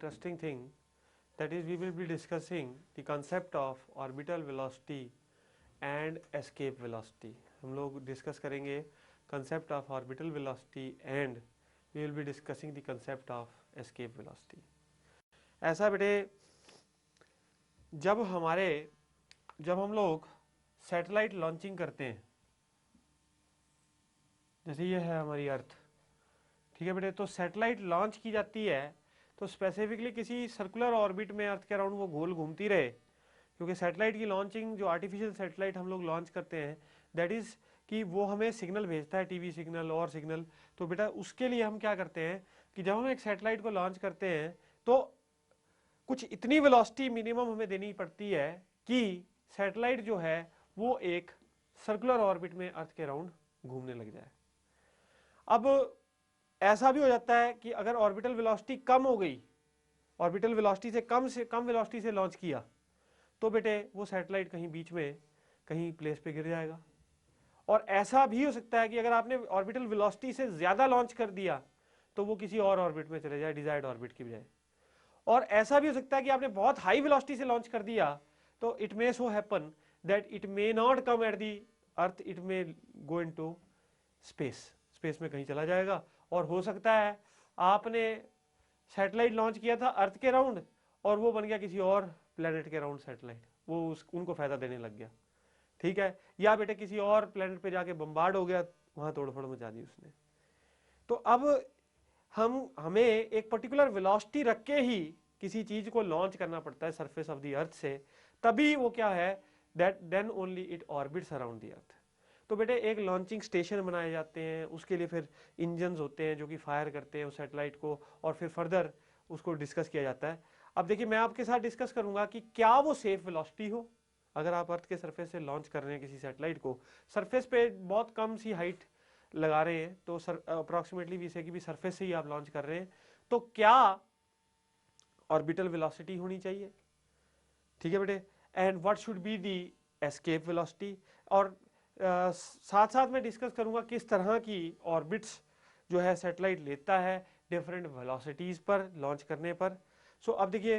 interesting thing, that is we will be discussing the concept of orbital velocity and escape velocity. हम लोग discuss करेंगे concept of orbital velocity and we will be discussing the concept of escape velocity. ऐसा बेटे जब हम लोग satellite launching करते हैं, जैसे ये है हमारी अर्थ, ठीक है बेटे, तो सैटेलाइट लॉन्च की जाती है तो स्पेसिफिकली किसी सर्कुलर ऑर्बिट में अर्थ के अराउंड वो गोल घूमती रहे, क्योंकि सैटेलाइट की लॉन्चिंग, जो आर्टिफिशियल सैटेलाइट हम लोग लॉन्च करते हैं, दैट इज़ कि वो हमें सिग्नल भेजता है, टीवी सिग्नल और सिग्नल। तो बेटा उसके लिए हम क्या करते हैं कि जब हम एक सैटेलाइट को लॉन्च करते हैं तो कुछ इतनी वेलोसिटी मिनिमम हमें देनी पड़ती है कि सैटेलाइट जो है वो एक सर्कुलर ऑर्बिट में अर्थ के अराउंड घूमने लग जाए। अब ऐसा भी हो जाता है कि अगर ऑर्बिटल वेलोसिटी कम हो गई, ऑर्बिटल वेलोसिटी से कम वेलोसिटी से लॉन्च किया, तो बेटे वो सैटेलाइट कहीं बीच में कहीं प्लेस पे गिर जाएगा। और ऐसा भी हो सकता है कि अगर आपने ऑर्बिटल वेलोसिटी से ज़्यादा लॉन्च कर दिया तो वो किसी और ऑर्बिट में चले जाए, डिजायर्ड ऑर्बिट की बजाय। और ऐसा भी हो सकता है कि आपने बहुत हाई वेलोसिटी से लॉन्च कर दिया तो it may so happen that it may not come at the earth, it may go into space में कहीं चला जाएगा। और हो सकता है आपने सैटेलाइट लॉन्च किया था अर्थ के राउंड और वो बन गया किसी और प्लेनेट के राउंड सैटेलाइट, वो उनको फायदा देने लग गया, ठीक है। या बेटे किसी और प्लेनेट पे जाके बम्बार्ड हो गया, वहां तोड़फोड़ मचा दी उसने। तो अब हमें एक पर्टिकुलर वेलोसिटी रख के ही किसी चीज को लॉन्च करना पड़ता है सरफेस ऑफ द अर्थ से, तभी वो क्या है, that then only it orbits around the earth. तो बेटे एक लॉन्चिंग स्टेशन बनाए जाते हैं, उसके लिए फिर इंजन्स होते हैं जो कि फायर करते हैं उस सैटेलाइट को, और फिर फर्दर उसको डिस्कस किया जाता है। अब देखिए मैं आपके साथ डिस्कस करूंगा कि क्या वो सेफ वेलोसिटी हो। अगर आप अर्थ के सरफेस से लॉन्च कर रहे हैं किसी सैटेलाइट को, सरफेस पे बहुत कम सी हाइट लगा रहे हैं, तो अप्रोक्सीमेटली वी से कि भी सरफेस से ही आप लॉन्च कर रहे हैं, तो क्या ऑर्बिटल वेलोसिटी होनी चाहिए, ठीक है बेटे, and what should be the escape velocity. और साथ साथ मैं डिस्कस करूंगा किस तरह की ऑर्बिट्स जो है सैटेलाइट लेता है डिफरेंट वेलोसिटीज पर लॉन्च करने पर। सो अब देखिए,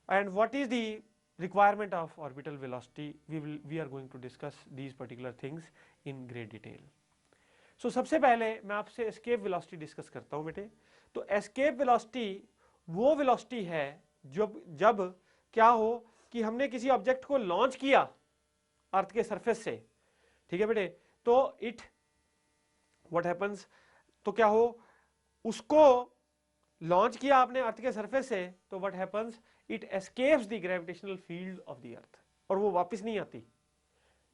and what is the requirement of orbital velocity, we are going to discuss these particular things in great detail. So सबसे पहले मैं आपसे escape velocity डिस्कस करता हूं बेटे। तो escape velocity वो वेलोसिटी है जब क्या हो कि हमने किसी ऑब्जेक्ट को लॉन्च किया अर्थ के सरफेस से, ठीक है बेटे, तो इट व्हाट हैपन्स, तो क्या हो, उसको लॉन्च किया आपने अर्थ के सरफेस से, तो what happens, it escapes the gravitational field of the अर्थ, और वो वापस नहीं आती,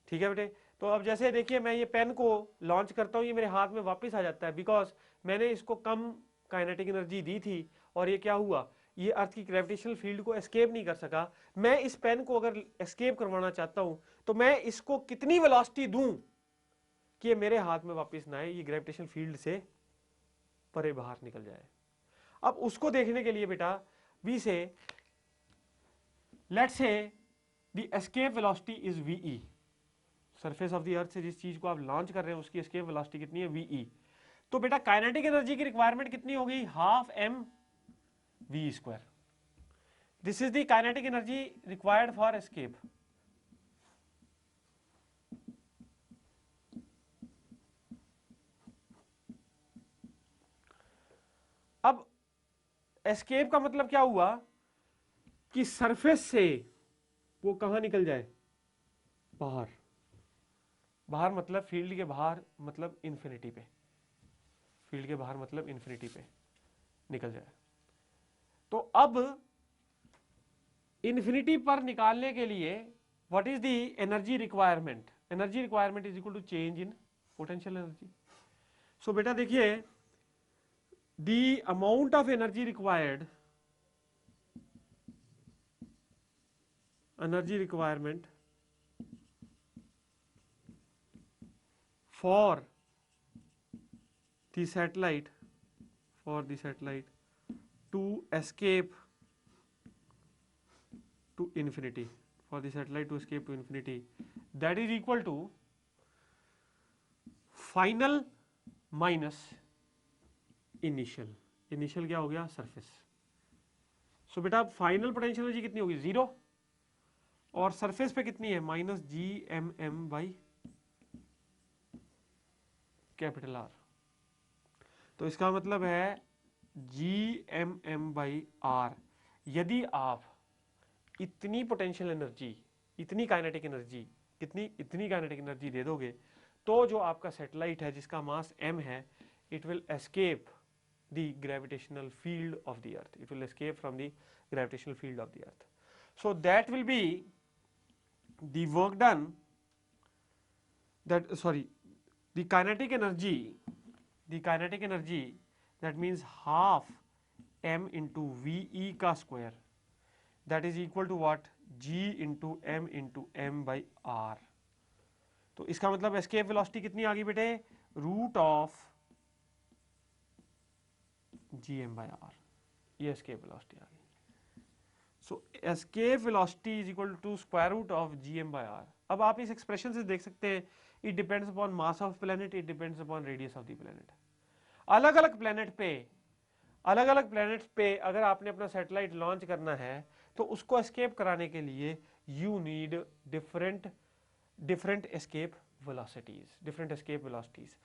ठीक है बेटे। तो अब जैसे देखिए मैं ये पेन को लॉन्च करता हूं, ये मेरे हाथ में वापस आ जाता है, बिकॉज मैंने इसको कम काइनेटिक एनर्जी दी थी और ये क्या हुआ, ये अर्थ की ग्रेविटेशनल फील्ड को एस्केप नहीं कर सका। मैं इस पेन को अगर एस्केप करवाना चाहता हूं तो मैं इसको कितनी वेलोसिटी दूं कि ये मेरे हाथ में वापस ना आए, ये ग्रेविटेशनल फील्ड से परे बाहर निकल जाए। अब उसको देखने के लिए बेटा वी से let's say the escape velocity is VE, surface of the earth से जिस चीज को आप लॉन्च कर रहे हैं उसकी एस्केप वेलोसिटी कितनी है, वीई। तो बेटा काइनेटिक एनर्जी की रिक्वायरमेंट कितनी होगी, half m v square. This is the kinetic energy required for escape. अब एस्केप का मतलब क्या हुआ कि सरफेस से वो कहां निकल जाए, बाहर। बाहर मतलब फील्ड के बाहर, मतलब इंफिनिटी पे, फील्ड के बाहर मतलब इंफिनिटी पे निकल जाए। तो अब इंफिनिटी पर निकालने के लिए what is the energy requirement, energy requirement is equal to change in potential energy. So बेटा देखिए, the amount of energy required, energy requirement for the satellite to escape to infinity, for the satellite to escape to infinity, that is equal to final minus initial। initial क्या हो गया, surface, सो बेटा final potential energy कितनी होगी, 0, और surface पे कितनी है, -GMM बाई कैपिटल आर। तो इसका मतलब है GMM बाई आर। यदि आप इतनी पोटेंशियल एनर्जी, इतनी काइनेटिक एनर्जी, इतनी काइनेटिक एनर्जी दे दोगे, तो जो आपका सैटेलाइट है जिसका मास m है, it will escape the gravitational field of the earth, it will escape from the gravitational field of the earth. So that will be the work done, that the kinetic energy that means half m into ve का square, that is equal to what, g into m by r. तो इसका मतलब escape velocity कितनी आ गई बेटे, root of gm by r, ये escape velocity आ गई। So escape velocity is equal to square root of gm by r। अब आप इस एक्सप्रेशन से देख सकते हैं, it depends upon mass of planet, it depends upon radius of the planet। अलग अलग प्लेनेट्स पे अगर आपने अपना सैटेलाइट लॉन्च करना है तो उसको एस्केप कराने के लिए you need different escape velocities.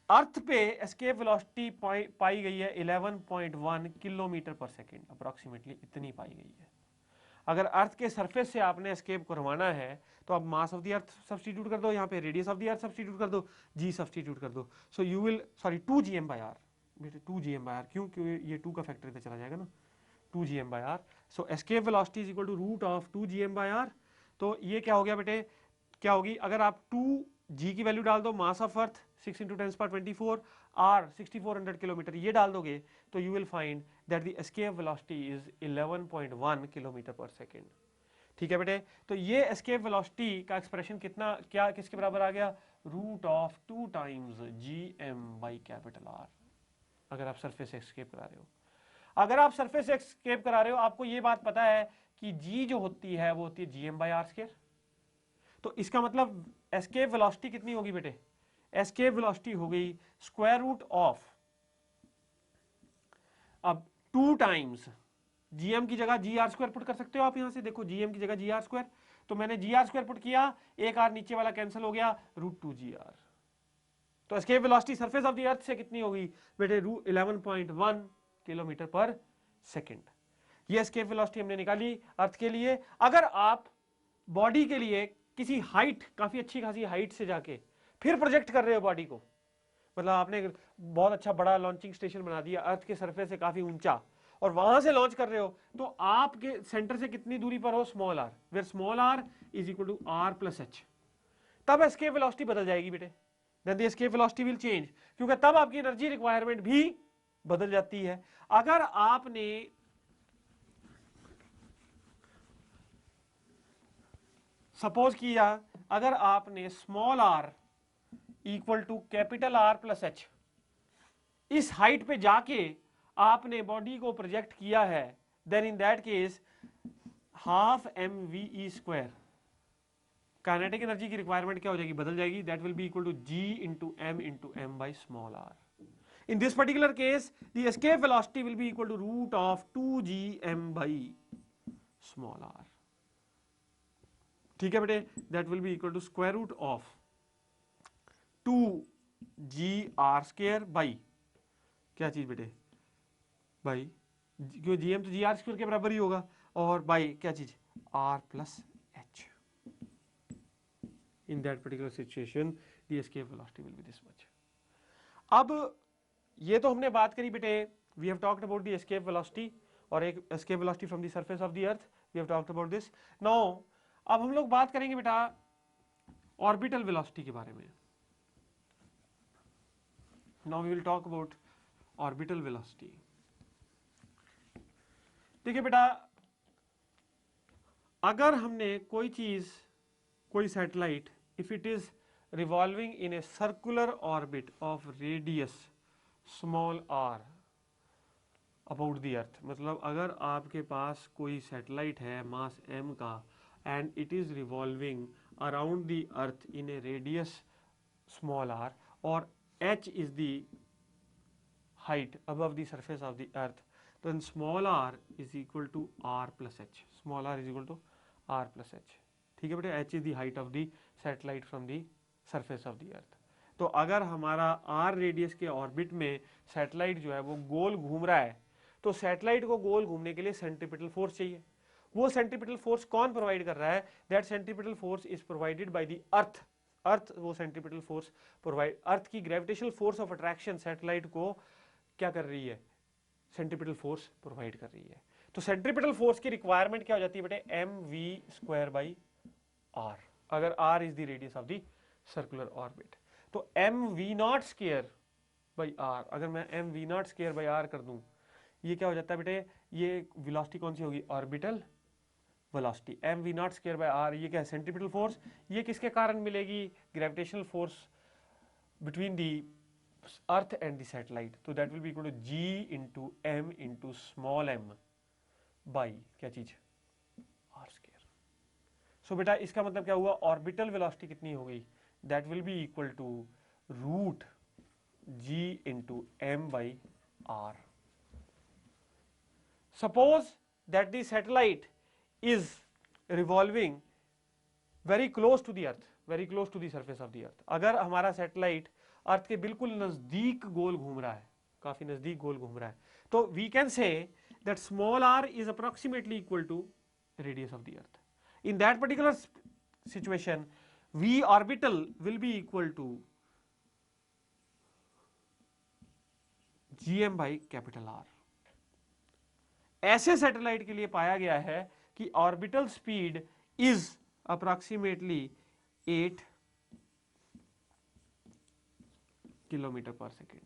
Earth पे एस्केप वेलोसिटी पाई गई है 11.1 किलोमीटर पर सेकेंड, अप्रोक्सीमेटली इतनी पाई गई है। अगर अर्थ के सरफेस से आपने एस्केप करवाना है तो आप mass of the earth substitute कर दो, यहाँ पे radius of the earth substitute कर दो, जी सब्स्टिट्यूट कर दो, so you will 2 GM by R, बेटे 2 GM बाय आर, क्यों, ये 2 का फैक्टर इधर चला जाएगा ना, 2 GM by R. So escape velocity is equal to root of 2 GM by R. तो ये क्या हो गया बेटे, क्या होगी, अगर आप 2 G की वैल्यू डाल दो, mass of earth 6 × 10⁻24, R 6400 kilometre, ये डाल दोगे तो you will find that the escape velocity is 11.1 kilometre per second. ठीक है बेटे, तो ये एस्केप वेलोसिटी का एक्सप्रेशन कितना, क्या किसके बराबर आ गया, root of 2 times GM by capital R, अगर आप सरफेस एस्केप करा रहे हो। अगर आप सरफेस एस्केप करा रहे हो, आपको ये बात पता है कि G जो होती है वो होती है GM बाई R स्क्वायर। तो इसका मतलब एस्केप वेलोसिटी कितनी होगी बेटे, एस्केप वेलोसिटी हो गई स्क्वायर रूट ऑफ, अब 2 टाइम्स GM की जगह GR स्क्वायर पुट कर सकते हो आप, यहां से देखो GM की जगह GR स्क्वायर, तो मैंने GR स्क्वायर पुट किया, एक R नीचे वाला कैंसिल हो गया, √2GR। तो escape velocity surface of the earth से कितनी होगी बेटे, 11.1 किलोमीटर पर सेकेंड। ये एस्केप वेलोसिटी हमने निकाली अर्थ के लिए। अगर आप बॉडी के लिए किसी हाइट, काफी अच्छी खासी हाइट से जाके फिर प्रोजेक्ट कर रहे हो बॉडी को, मतलब आपने बहुत अच्छा बड़ा लॉन्चिंग स्टेशन बना दिया अर्थ के सरफेस से काफी ऊंचा, और वहां से लॉन्च कर रहे हो, तो आपके सेंटर से कितनी दूरी पर हो, small r, where small r is equal to R + H, तब एस्केप वेलोसिटी बदल जाएगी बेटे, then the escape velocity will change, क्योंकि तब आपकी एनर्जी रिक्वायरमेंट भी बदल जाती है। अगर आपने सपोज किया, अगर आपने small r equal to capital R + H इस हाइट पे जाके आपने बॉडी को प्रोजेक्ट किया है, then in that case half mve square, kinetic energy की रिक्वायरमेंट क्या हो जाएगी, बदल जाएगी, that will be equal to G × m by small r। In this particular case, the escape velocity will be equal to root of 2gm by small r। ठीक है बेटे, that will be equal to square root of 2gr square by क्या चीज बेटे, by, क्यों gm तो gr square के बराबर ही होगा, और बाई क्या चीज, r + h। In that particular situation, the escape velocity will be this much। अब ये तो हमने बात करी बेटे, we have talked about the escape velocity, और एक escape velocity from the surface of the earth, we have talked about this। Now अब हम लोग बात करेंगे बेटा ऑर्बिटल वेलोसिटी के बारे में। Now we will talk about orbital velocity। देखिए बेटा, अगर हमने कोई चीज, कोई satellite, if it is revolving in a circular orbit of radius small r about the earth, मतलब अगर आपके पास कोई सैटेलाइट है मास m का, and it is revolving around the earth in a radius small r, or h is the height above the surface of the earth, then small r is equal to r plus h. Small r is equal to r plus h. ठीक है बेटे, h is the height of the satellite from the surface of the earth. तो अगर हमारा r radius के orbit में satellite जो है वो गोल घूम रहा है, तो सैटेलाइट को गोल घूमने के लिए सेंट्रीपिटल फोर्स चाहिए. वो सेंट्रीपिटल फोर्स कौन प्रोवाइड कर रहा है? That centripetal force is provided by the earth. Earth वो सेंट्रीपिटल फोर्स प्रोवाइड, अर्थ की gravitational force of attraction satellite को क्या कर रही है? सेंट्रीपिटल फोर्स प्रोवाइड कर रही है. तो सेंट्रीपिटल फोर्स की रिक्वायरमेंट क्या हो जाती है बेटे? M v square by r, अगर r is the radius of the circular orbit. तो m v not square by r, अगर मैं m v not square by r कर दूं, ये क्या हो जाता है बेटे? ये वेलोसिटी कौन सी होगी? Orbital velocity. M v not square by are, ये क्या है? Centripetal force. ये किसके कारण मिलेगी? Gravitational force between the earth and the satellite. तो that will be equal to g into m into small m by क्या चीज? R square. सो बेटा इसका मतलब क्या हुआ? ऑर्बिटल वेलोसिटी कितनी हो गई? That will be equal to root G into M by r. Suppose that the satellite is revolving very close to the earth, very close to the surface of the earth. अगर हमारा satellite अर्थ के बिल्कुल नजदीक गोल घूम रहा है, काफी नजदीक गोल घूम रहा है, तो we can say that small r is approximately equal to radius of the earth. In that particular situation, v orbital will be equal to gm by capital R. ऐसे सैटेलाइट के लिए पाया गया है कि orbital speed is approximately 8 kilometre per second.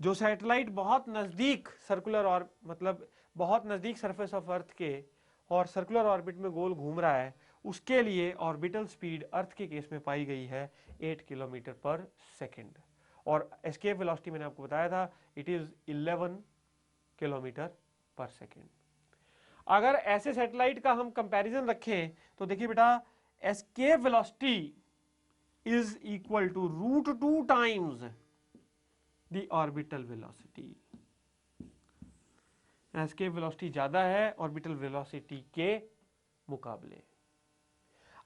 जो satellite बहुत नजदीक सर्कुलर और मतलब बहुत नजदीक सरफेस ऑफ अर्थ के और सर्कुलर ऑर्बिट में गोल घूम रहा है, उसके लिए ऑर्बिटल स्पीड अर्थ के केस में पाई गई है 8 किलोमीटर पर सेकेंड. और एस्केप वेलोसिटी मैंने आपको बताया था, it is 11 kilometre per second. अगर ऐसे सैटेलाइट का हम कंपैरिजन रखें तो देखिए बेटा, escape velocity is equal to root 2 times the orbital velocity. Escape velocity ज्यादा है ऑर्बिटल वेलोसिटी के मुकाबले.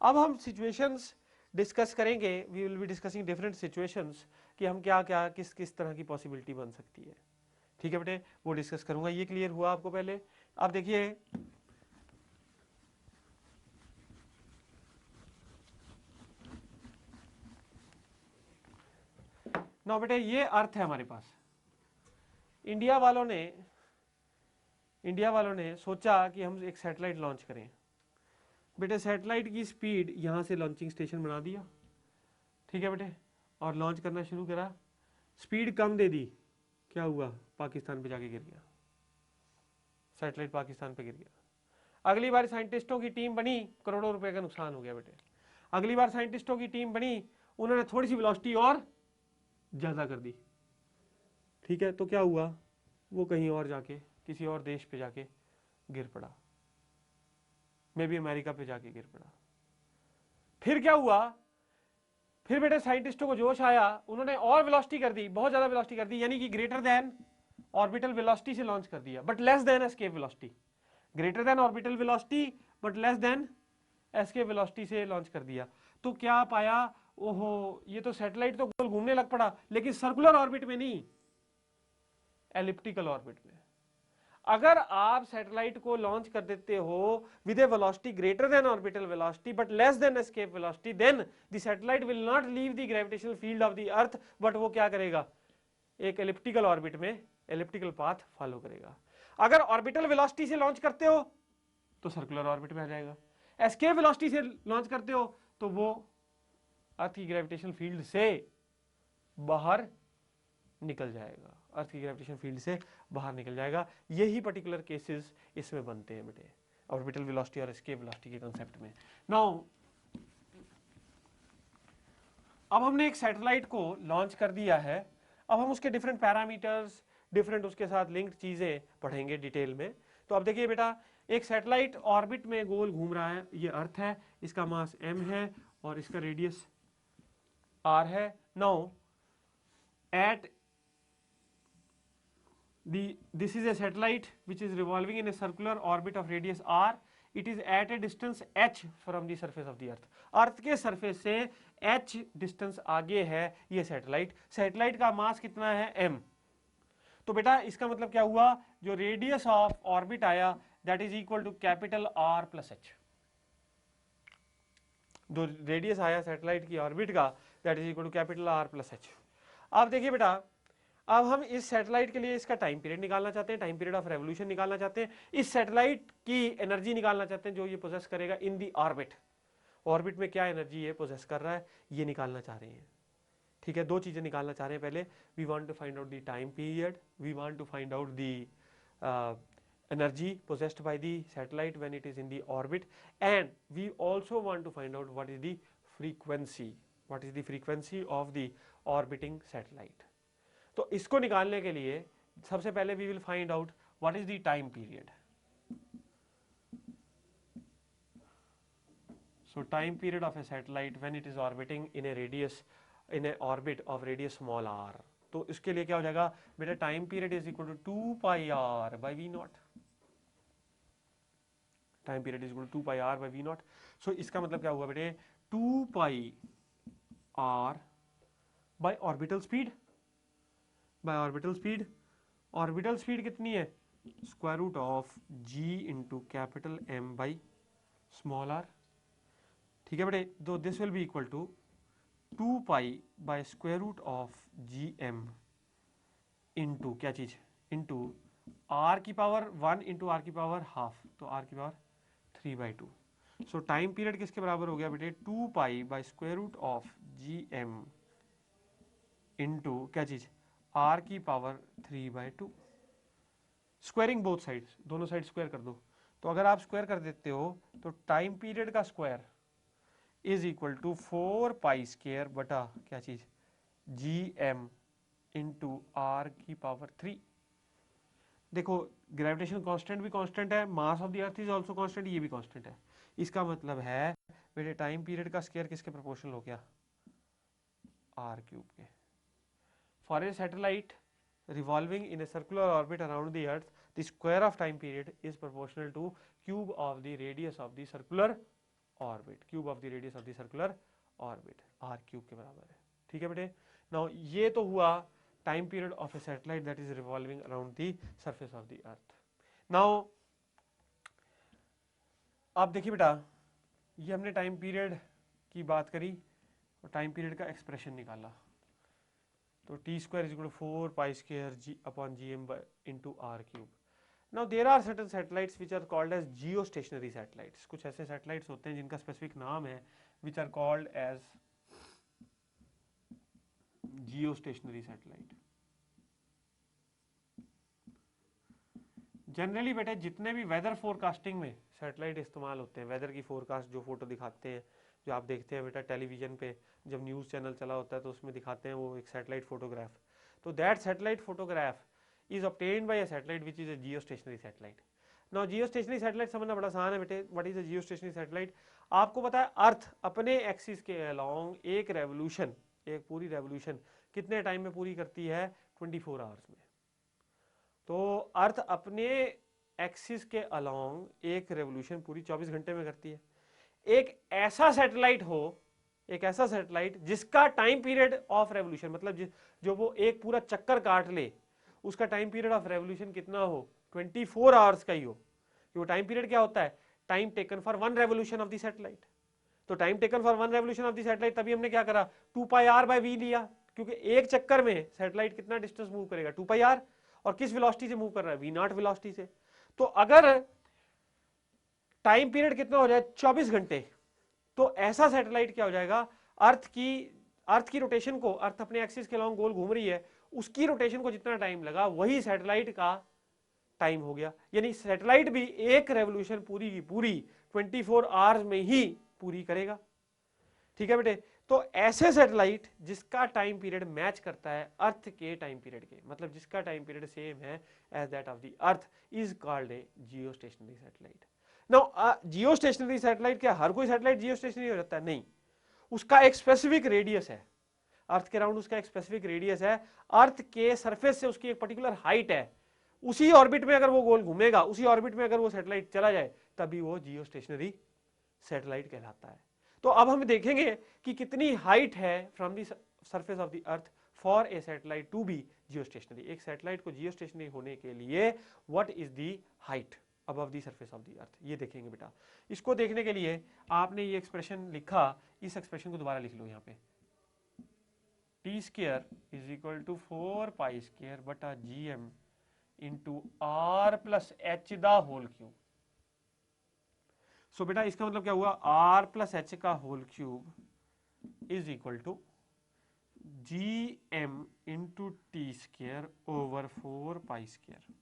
अब हम सिचुएशंस डिस्कस करेंगे, we will be discussing different situations कि हम क्या क्या किस किस तरह की पॉसिबिलिटी बन सकती है. ठीक है बेटे, वो डिस्कस करूंगा. ये क्लियर हुआ आपको पहले? अब देखिए, ना बेटे ये अर्थ है हमारे पास. इंडिया वालों ने सोचा कि हम एक सैटेलाइट लॉन्च करें. बेटे सैटेलाइट की स्पीड यहां से लॉन्चिंग स्टेशन बना दिया, ठीक है बेटे, और लॉन्च करना शुरू करा. स्पीड कम दे दी, क्या हुआ? पाकिस्तान पे जाके गिर गया, सैटेलाइट पाकिस्तान पे गिर गया. अगली बार साइंटिस्टों की टीम बनी, करोड़ों रुपए का नुकसान हो गया बेटे. अगली बार साइंटिस्टों की टीम बनी, उन्होंने थोड़ी सी वेलोसिटी और ज्यादा कर दी, ठीक है, तो क्या हुआ? वो कहीं और जाके किसी और देश पे जाके गिर पड़ा, मे बी अमेरिका पे जाके गिर पड़ा. फिर क्या हुआ? फिर बेटे साइंटिस्टों को जोश आया, उन्होंने और वेलोसिटी कर दी, बहुत ज्यादा वेलोसिटी कर दी, यानी कि ग्रेटर देन ऑर्बिटल वेलोसिटी से लॉन्च कर दिया, but less than escape velocity. Greater than orbital velocity but less than escape velocity से लॉन्च कर दिया. तो क्या पाया? ओहो, ये तो सैटेलाइट तो गोल घूमने लग पड़ा, लेकिन सर्कुलर ऑर्बिट में नहीं, एलिप्टिकल ऑर्बिट में. अगर आप सैटेलाइट को लॉन्च कर देते हो with a velocity greater than orbital velocity but less than escape velocity, then the satellite will not leave the gravitational field of the earth, but वो क्या करेगा? एक एलिप्टिकल ऑर्बिट में एलिप्टिकल पाथ फॉलो करेगा. अगर ऑर्बिटल वेलोसिटी से launch करते हो तो सर्कुलर ऑर्बिट में आ जाएगा. एस्केप वेलोसिटी से लॉन्च करते हो तो वो अर्थ की ग्रेविटेशनल फील्ड से बाहर निकल जाएगा, अर्थ की ग्रेविटेशन फील्ड से बाहर निकल जाएगा. यही पर्टिकुलर केसेस इसमें बनते हैं बेटे, ऑर्बिटल वेलोसिटी और एस्केप वेलोसिटी के कांसेप्ट में. नाउ अब हमने एक सैटेलाइट को लॉन्च कर दिया है, अब हम उसके डिफरेंट पैरामीटर्स, डिफरेंट उसके साथ लिंक्ड चीजें पढ़ेंगे डिटेल में. तो अब देखिए बेटा, एक सैटेलाइट ऑर्बिट में गोल घूम रहा है, ये अर्थ है, इसका मास m है और इसका रेडियस r है. Now at this is a satellite which is revolving in a circular orbit of radius r. It is at a distance h from the surface of the earth. अर्थ के surface से h distance आगे है ये satellite. Satellite का मास कितना है m. तो बेटा इसका मतलब क्या हुआ, जो रेडियस ऑफ ऑर्बिट आया that is equal to capital R plus h. जो रेडियस आया सैटेलाइट की ऑर्बिट का that is equal to capital R plus h. अब देखिए बेटा, अब हम इस सैटेलाइट के लिए इसका टाइम पीरियड निकालना चाहते हैं, टाइम पीरियड ऑफ रेवोल्यूशन निकालना चाहते हैं, इस सैटेलाइट की एनर्जी निकालना चाहते हैं जो ये पोजेस करेगा इन दी ऑर्बिट. ऑर्बिट में क्या एनर्जी ये पोजेस कर रहा है ये निकालना चाह रहे हैं. ठीक है, दो चीजें निकालना चाह रहे हैं. पहले we want to find out the time period, we want to find out the energy possessed by the satellite when it is in the orbit, and we also want to find out what is the frequency of the orbiting satellite. तो इसको निकालने के लिए सबसे पहले we will find out what is the time period. So time period of a satellite when it is orbiting in a orbit of radius small r. तो इसके लिए क्या हो जाएगा बेटा, time period is equal to 2 pi r by v not. Time period is equal to 2 pi r by v not. So इसका मतलब क्या हुआ बेटे, 2 pi r by orbital speed. By orbital speed, orbital speed कितनी है, square root of g into capital M by small r. ठीक है बेटे, तो this will be equal to 2 pi by square root of gm into क्या चीज, into r की power 1 into r की पावर हाफ, तो r की पावर 3/2. सो टाइम पीरियड किसके बराबर हो गया बेटे, 2 pi by square root of gm into क्या चीज, r की पावर 3/2. स्क्वायरिंग बोथ साइड्स, दोनों साइड स्क्वायर कर दो. तो अगर आप स्क्वायर कर देते हो तो टाइम पीरियड का square is equal to 4 pi square बटा क्या चीज, gm इंटू r की पावर 3. देखो ग्रेविटेशन कांस्टेंट भी कांस्टेंट है, mass of the earth is also constant, ये भी कांस्टेंट है. इसका मतलब है बेटे टाइम पीरियड का स्क्वायर किसके प्रोपोर्शनल हो गया, r क्यूब के. For a satellite revolving in a circular orbit around the earth, the square of time period is proportional to cube of the radius of the circular orbit. Cube of the radius of the circular orbit, r cube के बराबर है. ठीक है बेटे. Now ये तो हुआ time period of a satellite that is revolving around the surface of the earth. Now आप देखिए बेटा, ये हमने टाइम पीरियड की बात करी और टाइम पीरियड का एक्सप्रेशन निकाला. तो T square is equal to 4 pi square g upon gm into r cube. Now there are certain satellites which are called as geostationary satellites. कुछ ऐसे सैटेलाइट्स होते हैं जिनका स्पेसिफिक नाम है which are called as geostationary satellite. Generally बेटे जितने भी वेदर फोरकास्टिंग में सैटेलाइट इस्तेमाल होते हैं, वेदर की फोरकास्ट जो फोटो दिखाते हैं, जो आप देखते हैं बेटा टेलीविजन पे जब न्यूज़ चैनल चला होता है तो उसमें दिखाते हैं वो एक सैटेलाइट फोटोग्राफ. तो that satellite photograph is obtained by a satellite which is a Jio stationery satellite. Now geostationary satellite समझना बड़ा आसान है बेटे. What is a Jio stationery satellite, आपको पता है अर्थ अपने एक्सिस के अलोंग एक रेवोल्यूशन, एक पूरी रेवोल्यूशन कितने टाइम में पूरी करती है, 24 आवर्स में. तो अर्थ अपने एक्सिस के अलोंग एक रेवोल्यूशन पूरी 24 घंटे में करती है. एक ऐसा सैटेलाइट हो, एक ऐसा सैटेलाइट जिसका टाइम पीरियड ऑफ रेवोल्यूशन, मतलब जो वो एक पूरा चक्कर काट ले, उसका टाइम पीरियड ऑफ रेवोल्यूशन कितना हो, 24 आवर्स का ही हो. वो टाइम पीरियड क्या होता है, time taken for one revolution of the satellite. तो time taken for one revolution of the satellite, तभी हमने क्या करा, 2 पाई r बाय v लिया, क्योंकि एक चक्कर में सैटेलाइट कितना डिस्टेंस मूव करेगा, 2 पाई r, और किस वेलोसिटी से मूव कर रहा है, v नॉट वेलोसिटी से. तो अगर टाइम पीरियड कितना हो जाए 24 घंटे, तो ऐसा सैटेलाइट क्या हो जाएगा, अर्थ की रोटेशन को, अर्थ अपने एक्सिस के अलोंग गोल घूम रही है, उसकी रोटेशन को जितना टाइम लगा वही सैटेलाइट का टाइम हो गया. यानी सैटेलाइट भी एक रेवोल्यूशन पूरी की पूरी 24 आवर्स में ही पूरी करेगा. ठीक है बेटे. तो ऐसे सैटेलाइट जिसका टाइम पीरियड मैच करता है अर्थ के टाइम पीरियड के, मतलब जिसका टाइम पीरियड सेम है as that of the earth, is called a geostationary satellite. Now geostationary satellite, क्या हर कोई सैटेलाइट जियो स्टेशनरी हो जाता है, नहीं. उसका एक स्पेसिफिक रेडियस है, अर्थ के अराउंड उसका एक स्पेसिफिक रेडियस है, अर्थ के सरफेस से उसकी एक पर्टिकुलर हाइट है, उसी ऑर्बिट में अगर वो गोल घूमेगा, उसी ऑर्बिट में अगर वो सैटेलाइट चला जाए, तभी वो जियो स्टेशनरी सैटेलाइट कहलाता है। तो अब हम देखेंगे कि कितनी हाइट है from the surface of the earth for a satellite to be geostationary. एक सैटेलाइट को जियो स्टेशनरी होने के लिए what is the height above the surface of the earth, ये देखेंगे बेटा। इसको देखने के लिए आपने ये एक्सप्रेशन लिखा, इस एक्सप्रेशन को दोबारा लिख लो यहाँ पे, t square is equal to 4 pi square बटा g M into r plus h the whole cube. So बेटा इसका मतलब क्या हुआ, आर प्लस एच का whole cube is equal to G M into t square over 4 pi square.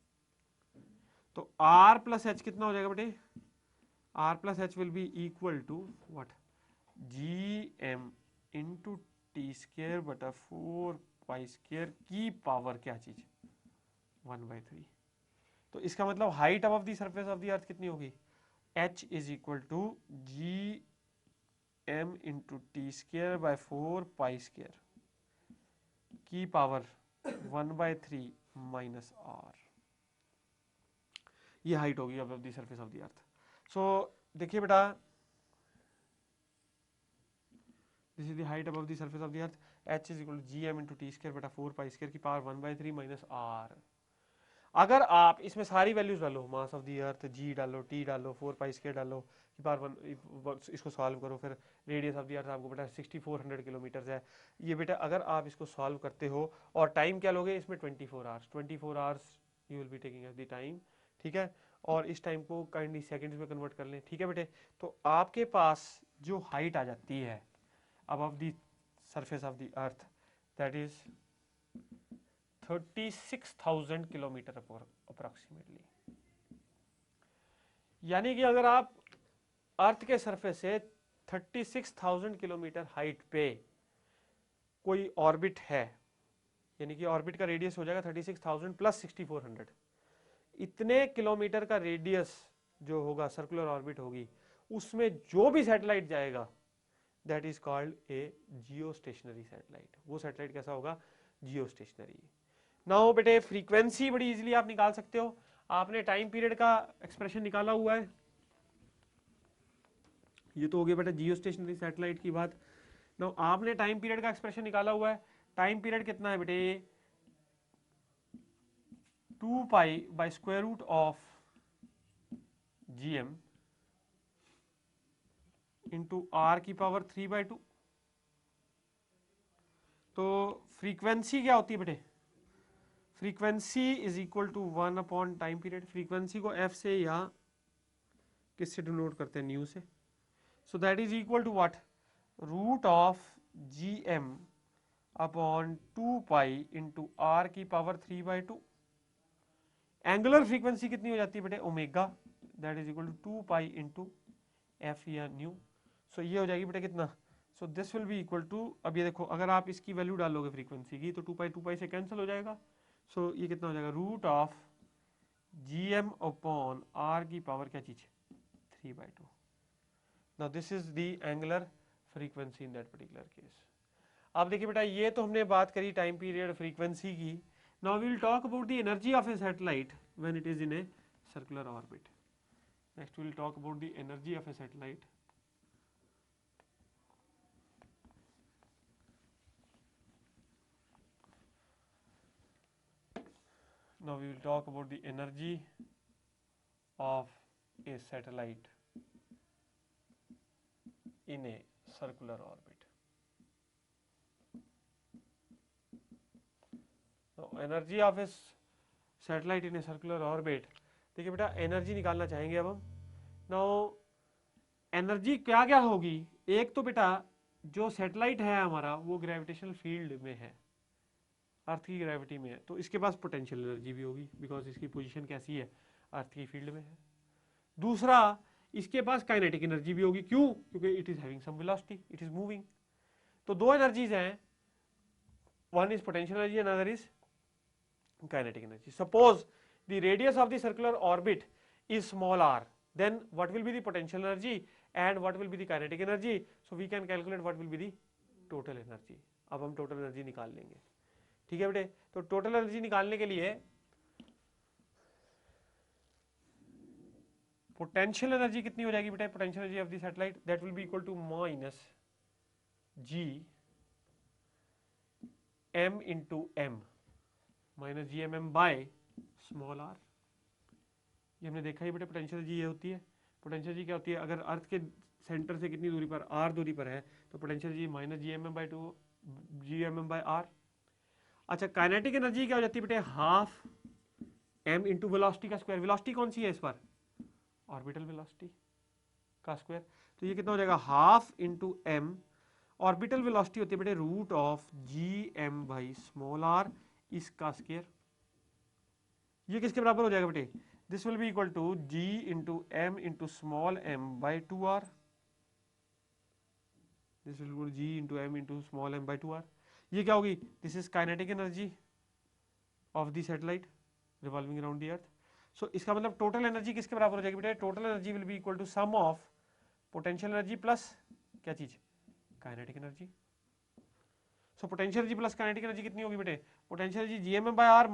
तो r plus h कितना हो जाएगा बेटे, r plus h will be equal to what, g M into t square बटा 4 pi square की power क्या चीज 1/3। तो इसका मतलब height above the surface of the earth कितनी होगी, h is equal to G M into t square by 4 pi square की पावर 1/3 माइनस आर, ये हाइट होगी above the surface of the earth. So देखिए बेटा, this is the height above the surface of the earth, h is equal to G M into t square बटा 4 pi square की power 1/3 minus are. अगर आप इसमें सारी values डालो, मास of the अर्थ, जी डालो, टी डालो, 4 पाई स्क्वायर डालो कि पावर 1, इसको सॉल्व करो, फिर रेडियस ऑफ द अर्थ आपको बेटा 6400 किलोमीटर है। ये बेटा अगर आप इसको सॉल्व करते हो और टाइम क्या लोगे इसमें 24 hours, 24 hours you will be taking as the time, ठीक है। और इस टाइम को काइंडली सेकंड्स में कन्वर्ट कर लें, ठीक है बेटे। तो आपके पास जो हाइट आ जाती है above the surface of the earth, that is 36,000 kilometre approximately. यानी कि अगर आप अर्थ के सरफेस से 36,000 किलोमीटर हाइट पे कोई ऑर्बिट है, यानी कि ऑर्बिट का रेडियस हो जाएगा 36,000 प्लस 6400, इतने किलोमीटर का रेडियस जो होगा, सर्कुलर ऑर्बिट होगी, उसमें जो भी सैटेलाइट जाएगा that is called a geostationary satellite. वो सैटेलाइट कैसा होगा, जियो स्टेशनरी। नाउ बेटे फ्रीक्वेंसी बड़ी इजीली आप निकाल सकते हो, आपने टाइम पीरियड का एक्सप्रेशन निकाला हुआ है, ये तो हो गया बेटा जियो स्टेशनरी सैटेलाइट की बात। नाउ आपने टाइम पीरियड का एक्सप्रेशन निकाला हुआ है, टाइम पीरियड कितना है बेटे, 2 pi by square root of G M into r की पावर 3/2। तो फ्रीक्वेंसी क्या होती है बेटे, frequency is equal to 1 upon time period. Frequency को एफ से या किससे डिनोट करते हैं, न्यू से। So that is equal to what, root of ji M upon 2 pi into r की पावर 3/2। एंगुलर फ्रीक्वेंसी कितनी हो जाती है बेटे, omega, that is equal to 2 pi into f या न्यू। सो ये हो जाएगी बेटा कितना, so this will be equal to, अब ये देखो अगर आप इसकी वैल्यू डालोगे फ्रीक्वेंसी की तो 2 पाई से कैंसिल हो जाएगा। सो ये कितना हो जाएगा, root of ji M upon r की पावर क्या चीज 3/2। Now this is the angular frequency in that particular case. अब देखिए बेटा ये तो हमने बात करी टाइम पीरियड फ्रीक्वेंसी की। Now we will talk about the energy of a satellite when it is in a circular orbit. Next we will talk about the energy of a satellite. Now we will talk about the energy of a satellite in a circular orbit. Now energy of a satellite in a circular orbit, देखिए बेटा energy निकालना चाहेंगे अब हम। Now energy क्या क्या होगी, एक तो बेटा जो सैटेलाइट है हमारा वो ग्रेविटेशनल फील्ड में है, अर्थ की ग्रेविटी में है, तो इसके पास पोटेंशियल एनर्जी भी होगी बिकॉज इसकी पोजीशन कैसी है, अर्थ की फील्ड में है। दूसरा इसके पास काइनेटिक एनर्जी भी होगी, क्यों, क्योंकि it is having some velocity, it is moving. तो दो एनर्जीज हैं, one is potential energy and other is kinetic energy. Suppose the radius of the circular orbit is small r, then what will be the potential energy and what will be the kinetic energy, so we can calculate what will be the total energy। अब हम total energy निकाल लेंगे, ठीक है बेटे। तो total energy निकालने के लिए पोटेंशियल एनर्जी कितनी हो जाएगी बेटा, potential energy of the satellite that will be equal to minus G M into m minus G M m by small r. ये हमने देखा ही बेटा पोटेंशियल एनर्जी ये होती है। पोटेंशियल एनर्जी क्या होती है, अगर अर्थ के सेंटर से कितनी दूरी पर, आर दूरी पर है, तो potential energy minus G M m by two G M m by r. अच्छा काइनेटिक एनर्जी क्या हो जाती है बेटे, हाफ एम इंटू वेलोसिटी का स्क्वायर। वेलोसिटी कौन सी है इस पर, ऑर्बिटल वेलोसिटी का स्क्वायर। तो ये कितना हो जाएगा, half into m, orbital velocity होती है बेटे root of G M by small r इसका स्क्वायर। ये किसके बराबर हो जाएगा बेटे, this will be equal to g into m into small m by two r. This will equal g into m into small m by two r. ये क्या होगी, this is kinetic energy of the satellite revolving around the earth. सो इसका मतलब total energy किसके बराबर हो जाएगी बेटा, total energy will be equal to sum of potential energy plus क्या चीज, kinetic energy. So potential energy plus kinetic energy कितनी होगी बेटे, potential energy G M m by r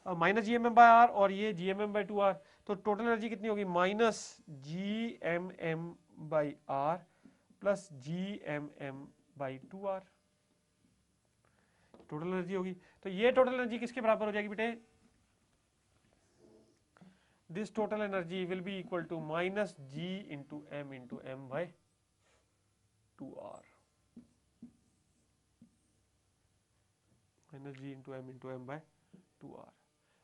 minus G M m by r और ये G M m by two r. तो total energy कितनी होगी, minus G M m by r plus G M m by two are total energy होगी। तो ये total energy किसके बराबर हो जाएगी बेटे, this total energy will be equal to minus g into m by 2r minus g into m by 2r.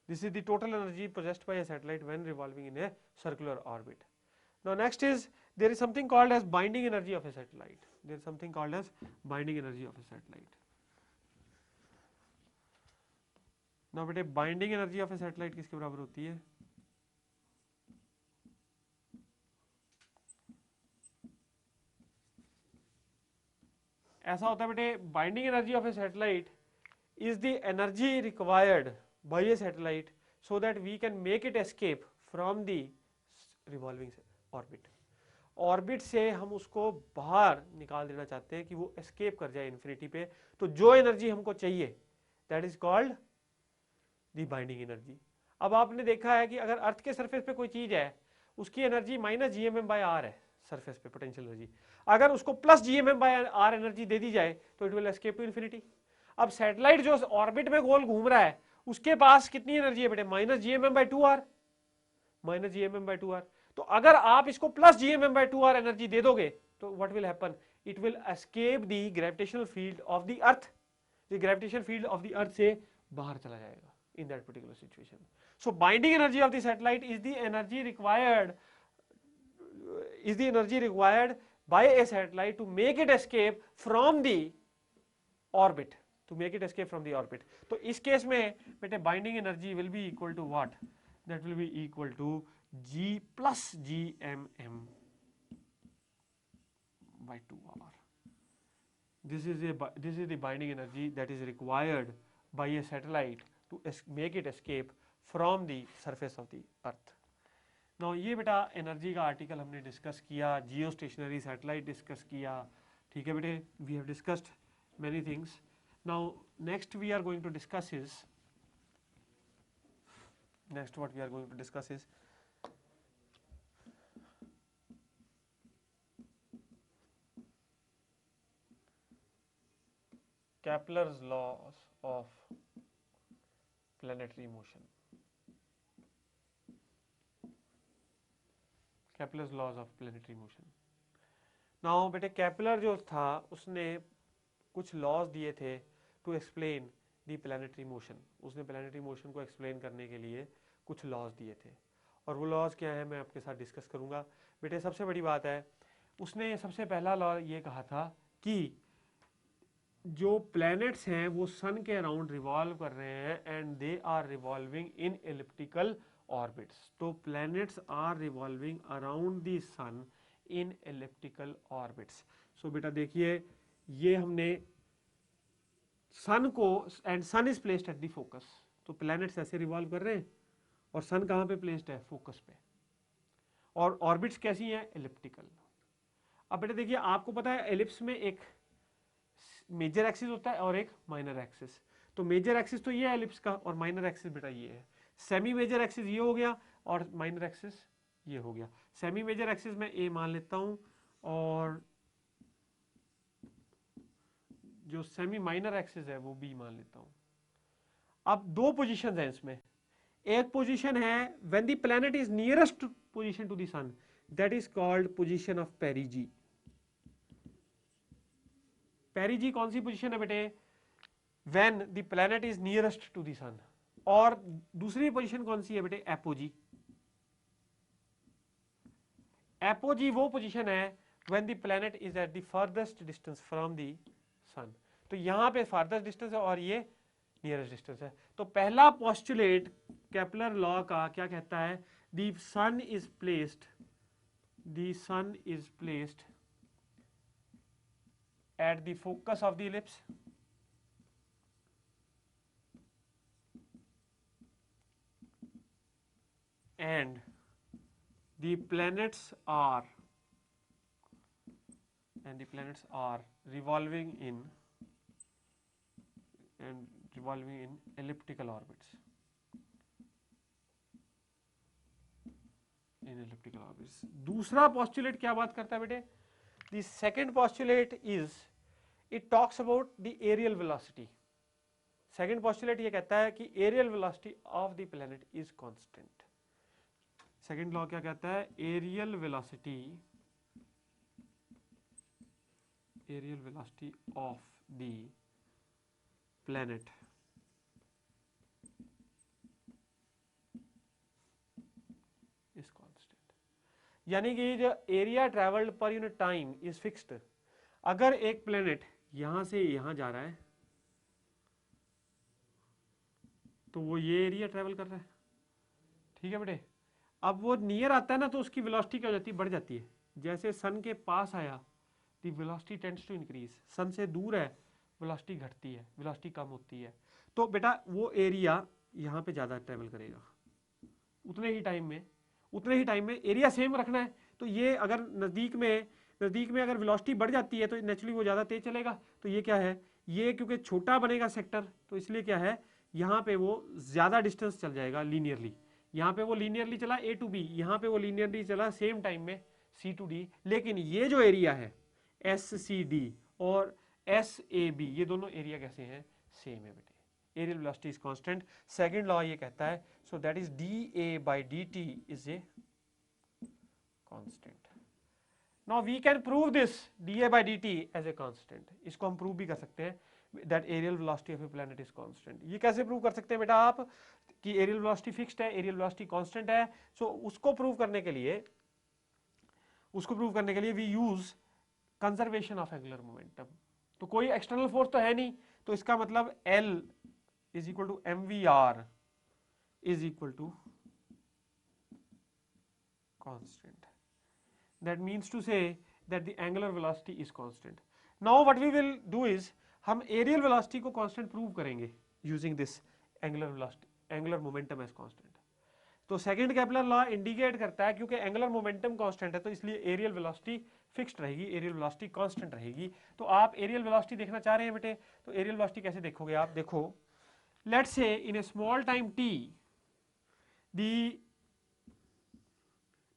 This is the total energy possessed by a satellite when revolving in a circular orbit. Now next is there is something called as binding energy of a satellite. There is something called as binding energy of a satellite. Now बेटे binding energy of a satellite किसके बराबर होती है, ऐसा होता है बेटे, binding energy of a satellite is the energy required by a satellite so that we can make it escape from the revolving orbit. Orbit से हम उसको बाहर निकाल देना चाहते हैं कि वो एस्केप कर जाए इन्फिनिटी पे, तो जो एनर्जी हमको चाहिए that is called the binding energy. अब आपने देखा है कि अगर अर्थ के सरफेस पे कोई चीज है उसकी energy minus G M m by r है सरफेस पे पोटेंशियल एनर्जी, अगर उसको plus G M m by r energy दे दी जाए तो it will escape to infinity. अब सैटेलाइट जो ऑर्बिट में गोल घूम रहा है उसके पास कितनी एनर्जी है बेटे, minus G M m by two r minus G M m by two r. तो अगर आप इसको plus G M m by two r energy दे दोगे तो what will happen, it will escape the gravitational field of the earth, the gravitational field of the earth से बाहर चला जाएगा in that particular situation. So binding energy of the satellite is the energy required by a satellite to make it escape from the orbit, to make it escape from the orbit. तो इस case में बेटे binding energy will be equal to what, that will be equal to g plus gmm by 2r. This is the binding energy that is required by a satellite to make it escape from the surface of the earth. Now ये बेटा energy का article हमने discuss किया, जियो stationery satellite discuss किया, ठीक है बेटे, we have discussed many things. Now next we are going to discuss is, next what we are going to discuss is Kepler's laws of planetary motion. Kepler's laws of planetary motion. Now बेटे Kepler जो था उसने कुछ laws दिए थे to explain the planetary motion. उसने planetary motion को explain करने के लिए कुछ लॉज दिए थे और वो लॉज क्या है मैं आपके साथ डिस्कस करूंगा। बेटे सबसे बड़ी बात है, उसने सबसे पहला लॉ ये कहा था कि जो प्लैनेट्स हैं वो सन के अराउंड रिवॉल्व कर रहे हैं and they are revolving in elliptical orbits. तो planets are revolving around the sun in elliptical orbits. So बेटा देखिए ये हमने सन को, and sun is placed at the focus, तो प्लैनेट्स ऐसे रिवॉल्व कर रहे हैं और सन कहाँ पे प्लेस्ड है, फोकस पे, और ऑर्बिट्स कैसी हैं, एलिप्टिकल। अब बेटा देखिए आपको पता है एलिप्स में एक मेजर एक्सिस होता है और एक माइनर एक्सिस। तो मेजर एक्सिस तो ये है एलिप्स का और माइनर एक्सिस बेटा ये है। सेमी मेजर एक्सिस ये हो गया और माइनर एक्सिस ये हो गया। सेमी मेजर एक्सिस में ए मान लेता हूं और जो सेमी माइनर एक्सिस है वो बी मान लेता हूं। अब दो पोजीशंस हैं इसमें। एक पोजीशन है when the planet is nearest position to the sun, that is called position of perigee. Perigee कौन सी पोजीशन है बेटे? When the planet is nearest to the sun. और दूसरी पोजीशन कौन सी है बेटे? एपोजी। एपोजी वो पोजीशन है when the planet is at the farthest distance from the sun. तो यहां पे फारदेस्ट डिस्टेंस है और ये नियरेस्ट डिस्टेंस है। तो पहला पोस्टुलेट केपलर लॉ का क्या कहता है? The sun is placed at the focus of the ellipse and the planets are revolving in elliptical orbits. दूसरा पोस्टुलेट क्या बात करता है बेटे? The second postulate is it talks about the aerial velocity. Second postulate ये कहता है कि aerial velocity of the planet is constant. Second law क्या कहता है? aerial velocity of the planet is constant. यानी कि जो area travelled per unit time is fixed. अगर एक प्लेनेट यहां से यहां जा रहा है तो वो ये एरिया ट्रेवल कर रहा है, ठीक है बेटे। अब वो नियर आता है ना तो उसकी वेलोसिटी क्या हो जाती है? बढ़ जाती है। जैसे सन के पास आया the velocity tends to increase, sun से दूर है वेलोसिटी घटती है, वेलोसिटी कम होती है। तो बेटा वो एरिया यहाँ पे ज़्यादा ट्रेवल करेगा उतने ही टाइम में एरिया सेम रखना है। तो ये अगर नज़दीक में अगर वेलोसिटी बढ़ जाती है तो नेचुरली वो ज़्यादा तेज चलेगा। तो ये क्या है? ये क्योंकि छोटा बनेगा सेक्टर तो इसलिए क्या है, यहाँ पे वो ज़्यादा डिस्टेंस चल जाएगा लीनियरली। यहाँ पे वो लीनियरली चला A to B, यहाँ पे वो लीनियरली चला सेम टाइम में C to D। लेकिन ये जो एरिया है SCD और SAB, ये दोनों एरिया कैसे हैं? सेम है बेटे। Aerial velocity is constant. Second law ये कहता है so that is dA/dt is a constant. Now we can prove this dA/dt as a constant. इसको हम प्रूव भी कर सकते हैं that aerial velocity of a planet is constant. ये कैसे प्रूव कर सकते हैं बेटा आप कि एरियल वेलोसिटी फिक्स्ड है, एरियल वेलोसिटी कांस्टेंट है? सो उसको प्रूव करने के लिए we use conservation of angular momentum. तो कोई एक्सटर्नल फोर्स तो है नहीं, तो इसका मतलब L is equal to mvr is equal to constant. That means to say that the angular velocity is constant. Now what we will do is हम aerial velocity को constant prove करेंगे using this angular momentum as constant. तो second Kepler law indicate करता है क्योंकि angular momentum constant है तो इसलिए एरियल वेलोसिटी फिक्स्ड रहेगी, एरियल वेलोसिटी कांस्टेंट रहेगी। तो आप एरियल वेलोसिटी देखना चाह रहे हैं बेटे, तो एरियल वेलोसिटी कैसे देखोगे आप? देखो, let's say in a small time t the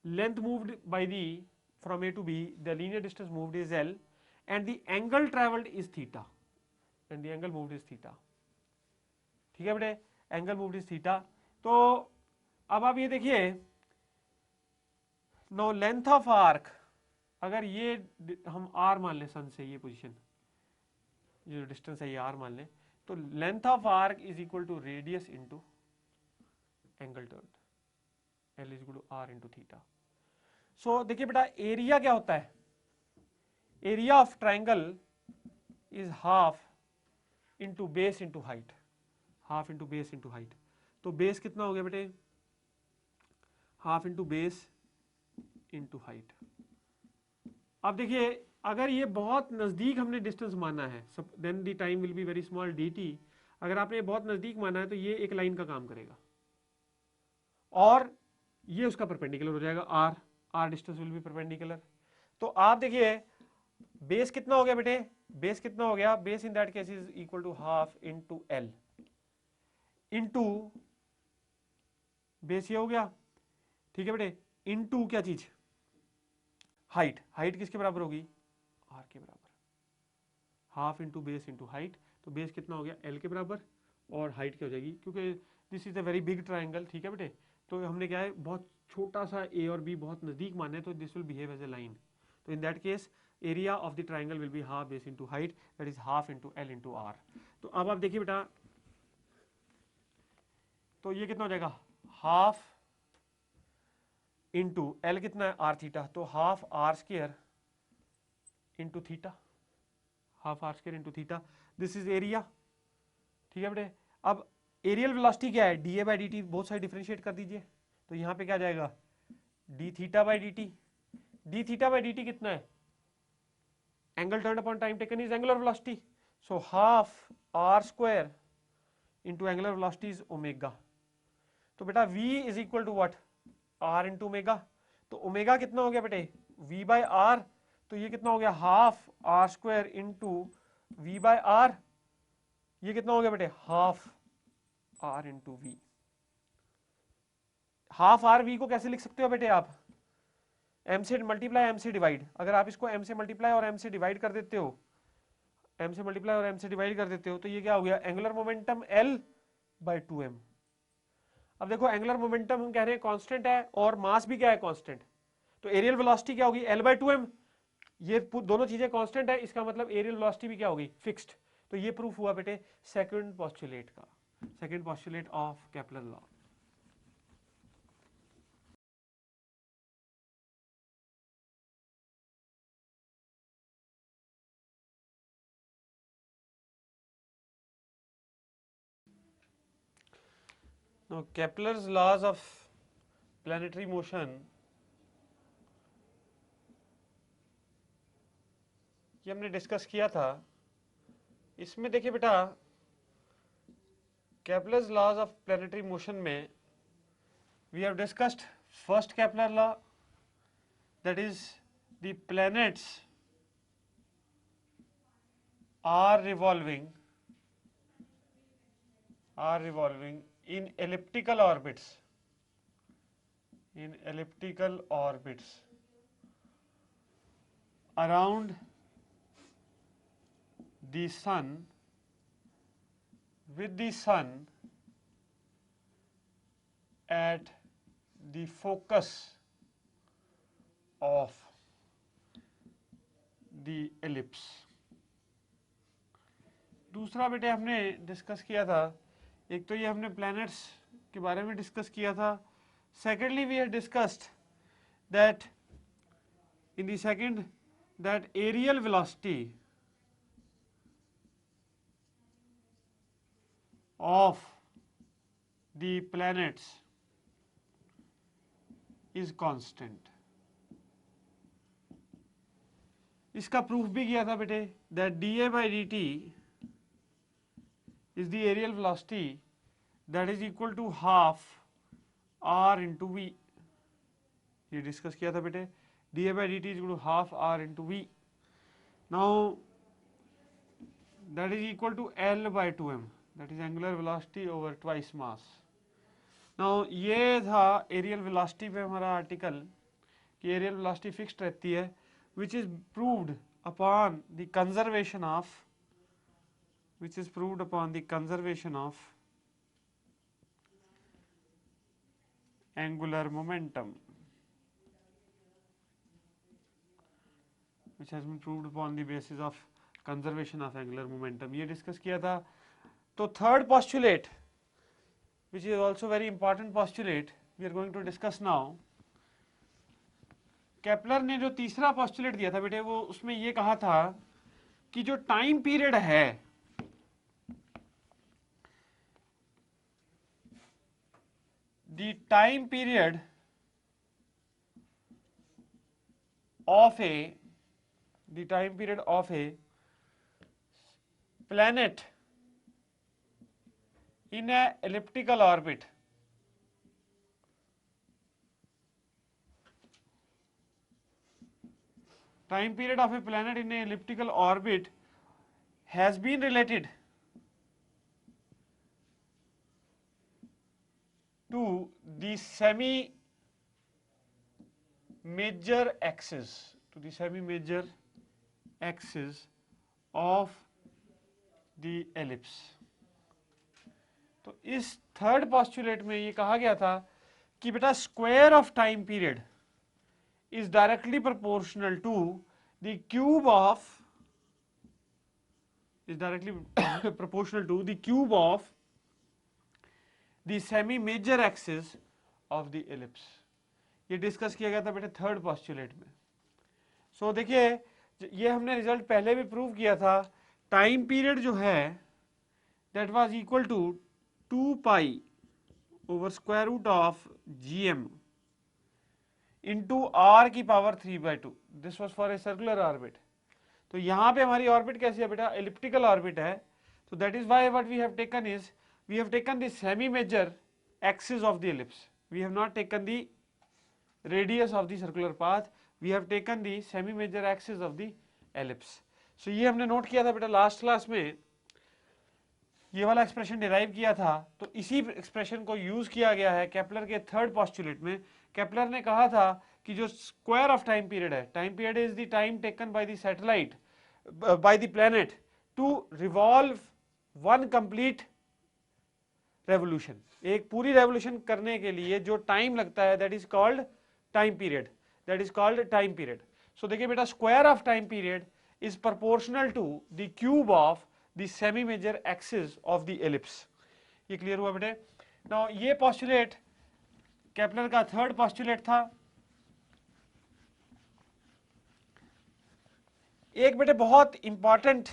length moved by the from A to B, the linear distance moved is L and the angle traveled is theta and the angle moved is theta। ठीक है बेटे, angle moved is theta. तो अब आप ये देखिए, no length of arc, अगर ये हम r मान लें सन से, ये पोजीशन जो डिस्टेंस है ये r मान लें, तो length of arc is equal to radius into angle turn, L is equal to r into theta. So देखिए बेटा, एरिया क्या होता है? Area of triangle is half into base into height, half into base into height. तो base कितना हो गया बेटे? Half into base into height. अब देखिए, अगर ये बहुत नजदीक हमने डिस्टेंस माना है, then the time will be very small dt। अगर आपने बहुत नजदीक माना है तो ये एक लाइन का काम करेगा और ये उसका परपेंडिकुलर हो जाएगा, r distance will be perpendicular. तो आप देखिए बेस कितना हो गया बेटे? बेस कितना हो गया? Base in that case is equal to half into L into base ये हो गया, ठीक है बेटे, इनटू क्या चीज, हाइट। हाइट किसके बराबर होगी, आर के बराबर। Half into base into height, तो बेस कितना हो गया, एल के बराबर, और हाइट क्या हो जाएगी, क्योंकि this is a very big triangle, ठीक है बेटे, तो हमने क्या है बहुत छोटा सा ए और बी बहुत नजदीक माने, तो this will behave as a line. तो in that case area of the triangle will be half base into height, that is half into L into r. तो अब आप देखिए बेटा, तो ये कितना हो जाएगा, हाफ इंटू एल कितना है, आर थीटा, तो half R square into theta, half R square into theta, this is area, ठीक है बेटे। अब एरियल वेलोसिटी क्या है, D A by D T, बहुत सारी डिफ्रेंशिएट कर दीजिए, तो यहाँ पे क्या जाएगा, D theta by D T. D theta by D T कितना है, angle turn upon time taken is angular velocity, so half R square into angular velocity is omega. तो बेटा v is equal to what, r into omega, तो omega कितना हो गया बेटे, v bye R, तो ये कितना हो गया, half R square into V by are, ये कितना हो गया बेटे, half R into V. Half R V को कैसे लिख सकते हो बेटे आप, m से मल्टीप्लाई m से डिवाइड, अगर आप इसको m से मल्टीप्लाई और m से डिवाइड कर देते हो, m से मल्टीप्लाई और m से डिवाइड कर देते हो, तो ये क्या हो गया, angular momentum l bye 2m। अब देखो एंगुलर मोमेंटम हम कह रहे हैं कांस्टेंट है और मास भी क्या है कांस्टेंट, तो एरियल वेलोसिटी क्या होगी, l बाय 2m, ये दोनों चीजें कांस्टेंट है, इसका मतलब एरियल वेलोसिटी भी क्या होगी, फिक्स्ड। तो ये प्रूफ हुआ बेटे सेकंड पोस्टुलेट का, second postulate of Kepler law. Now Kepler's laws of planetary motion, ये हमने डिस्कस किया था। इसमें देखिए बेटा, Kepler's laws of planetary motion में we have discussed first Kepler law, that is the planets are revolving in elliptical orbits, around the sun, with the sun at the focus of the ellipse। दूसरा बेटे हमने discuss किया था, एक तो ये हमने प्लैनेट्स के बारे में डिस्कस किया था, secondly we have discussed that in the second that aerial velocity of the planets is constant। इसका प्रूफ भी किया था बेटे, that dA by dt is the aerial velocity that is equal to half r into v। ये discuss किया था बेटे, dA by dt is equal to half r into v। now that is equal to L by 2m, that is angular velocity over twice mass। now ये था areal velocity पे हमारा article कि aerial velocity fixed रहती है, which is proved upon the conservation of angular momentum, which has been proved upon the basis of conservation of angular momentum। ये discuss किया था। तो third postulate, which is also very important postulate, we are going to discuss now। Kepler ने जो तीसरा postulate दिया था बेटे, वो उसमें ये कहा था कि जो टाइम पीरियड है, the time period of a planet in a elliptical orbit has been related to the semi major axis, to the semi major axis of the ellipse. तो इस थर्ड पॉस्टुलेट में ये कहा गया था कि बेटा square of time period is directly proportional to the cube of the semi major axis of the ellipse. ये डिस्कस किया गया था बेटे थर्ड पॉस्टुलेट में. सो देखिए ये हमने रिजल्ट पहले भी प्रूव किया था. टाइम पीरियड जो है that was equal to 2 pi over square root of gm into r की power 3/2. This was for a circular orbit. तो यहां पे हमारी ऑर्बिट कैसी है बेटा? एलिप्टिकल ऑर्बिट है. तो that is why what we have taken is we have taken the semi major axis of the ellipse. We have not taken the radius of the circular path, we have taken the semi major axis of the ellipse. So ये हमने note किया था बेटा last class में, ये वाला expression derive किया था. तो इसी एक्सप्रेशन को यूज किया गया है केपलर के थर्ड पॉस्टुलेट में. केपलर ने कहा था कि जो स्क्वायर ऑफ टाइम पीरियड है, time period is the time taken by the satellite by the planet to revolve one complete revolution. एक पूरी रेवोल्यूशन करने के लिए जो टाइम लगता है that is called time period. That is called time period. So देखिए बेटा square of time period is proportional to the cube of the semi major axis of the ellipse. ये क्लियर हुआ बेटे? नाउ ये postulate Kepler का third postulate था. एक बेटे बहुत इंपॉर्टेंट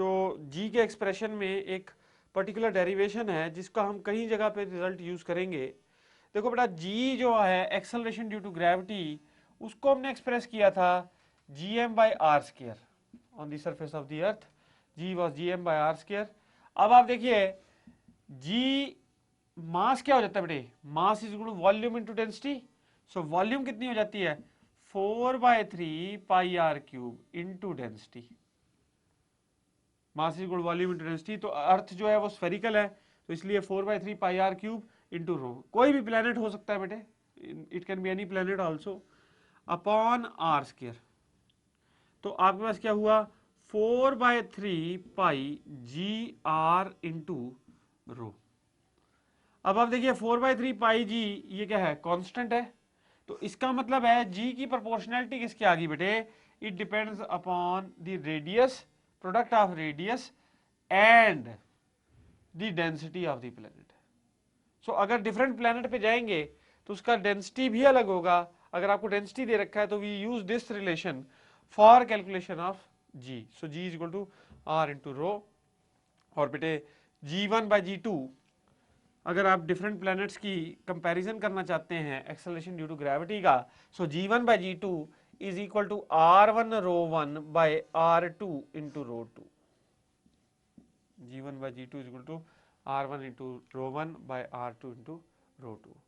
जो जी के एक्सप्रेशन में एक पर्टिकुलर डेरिवेशन है जिसका हम कई जगह पे रिजल्ट यूज करेंगे. देखो बेटा जी जो है एक्सेलरेशन ड्यू टू ग्रेविटी, उसको हमने एक्सप्रेस किया था gm by r square on the surface of the earth. g was gm by r square. अब आप देखिए g मास क्या हो जाता है बेटे? Mass is equal to volume into density. So volume कितनी हो जाती है? 4/3 pi r cube into density. Mass is equal to volume into density. तो अर्थ जो है वो स्फेरिकल है, तो इसलिए 4/3 पाई r क्यूब इनटू रो. कोई भी प्लेनेट हो सकता है बेटे, it can be any planet also, upon r square. तो आपके पास क्या हुआ? 4/3 पाई जी आर इंटू रो. अब आप देखिए 4/3 पाई जी ये क्या है? कांस्टेंट है. तो इसका मतलब है जी की प्रोपोर्शनैलिटी किसके आ गई बेटे? It depends upon the radius, product of radius and the density of the planet. So अगर डिफरेंट प्लेनेट पे जाएंगे तो उसका डेंसिटी भी अलग होगा. अगर आपको डेंसिटी दे रखा है तो we use this relation for calculation of g. So g is equal to r into rho. और बेटे g1 by g2 अगर आप डिफरेंट प्लैनेट्स की कंपैरिजन करना चाहते हैं एक्सेलरेशन ड्यू टू ग्रेविटी का, so g1 by g2 is equal to r1 rho 1 by r2 into rho 2. g1 by g2 is equal to r1 into rho 1 by r2 into rho 2.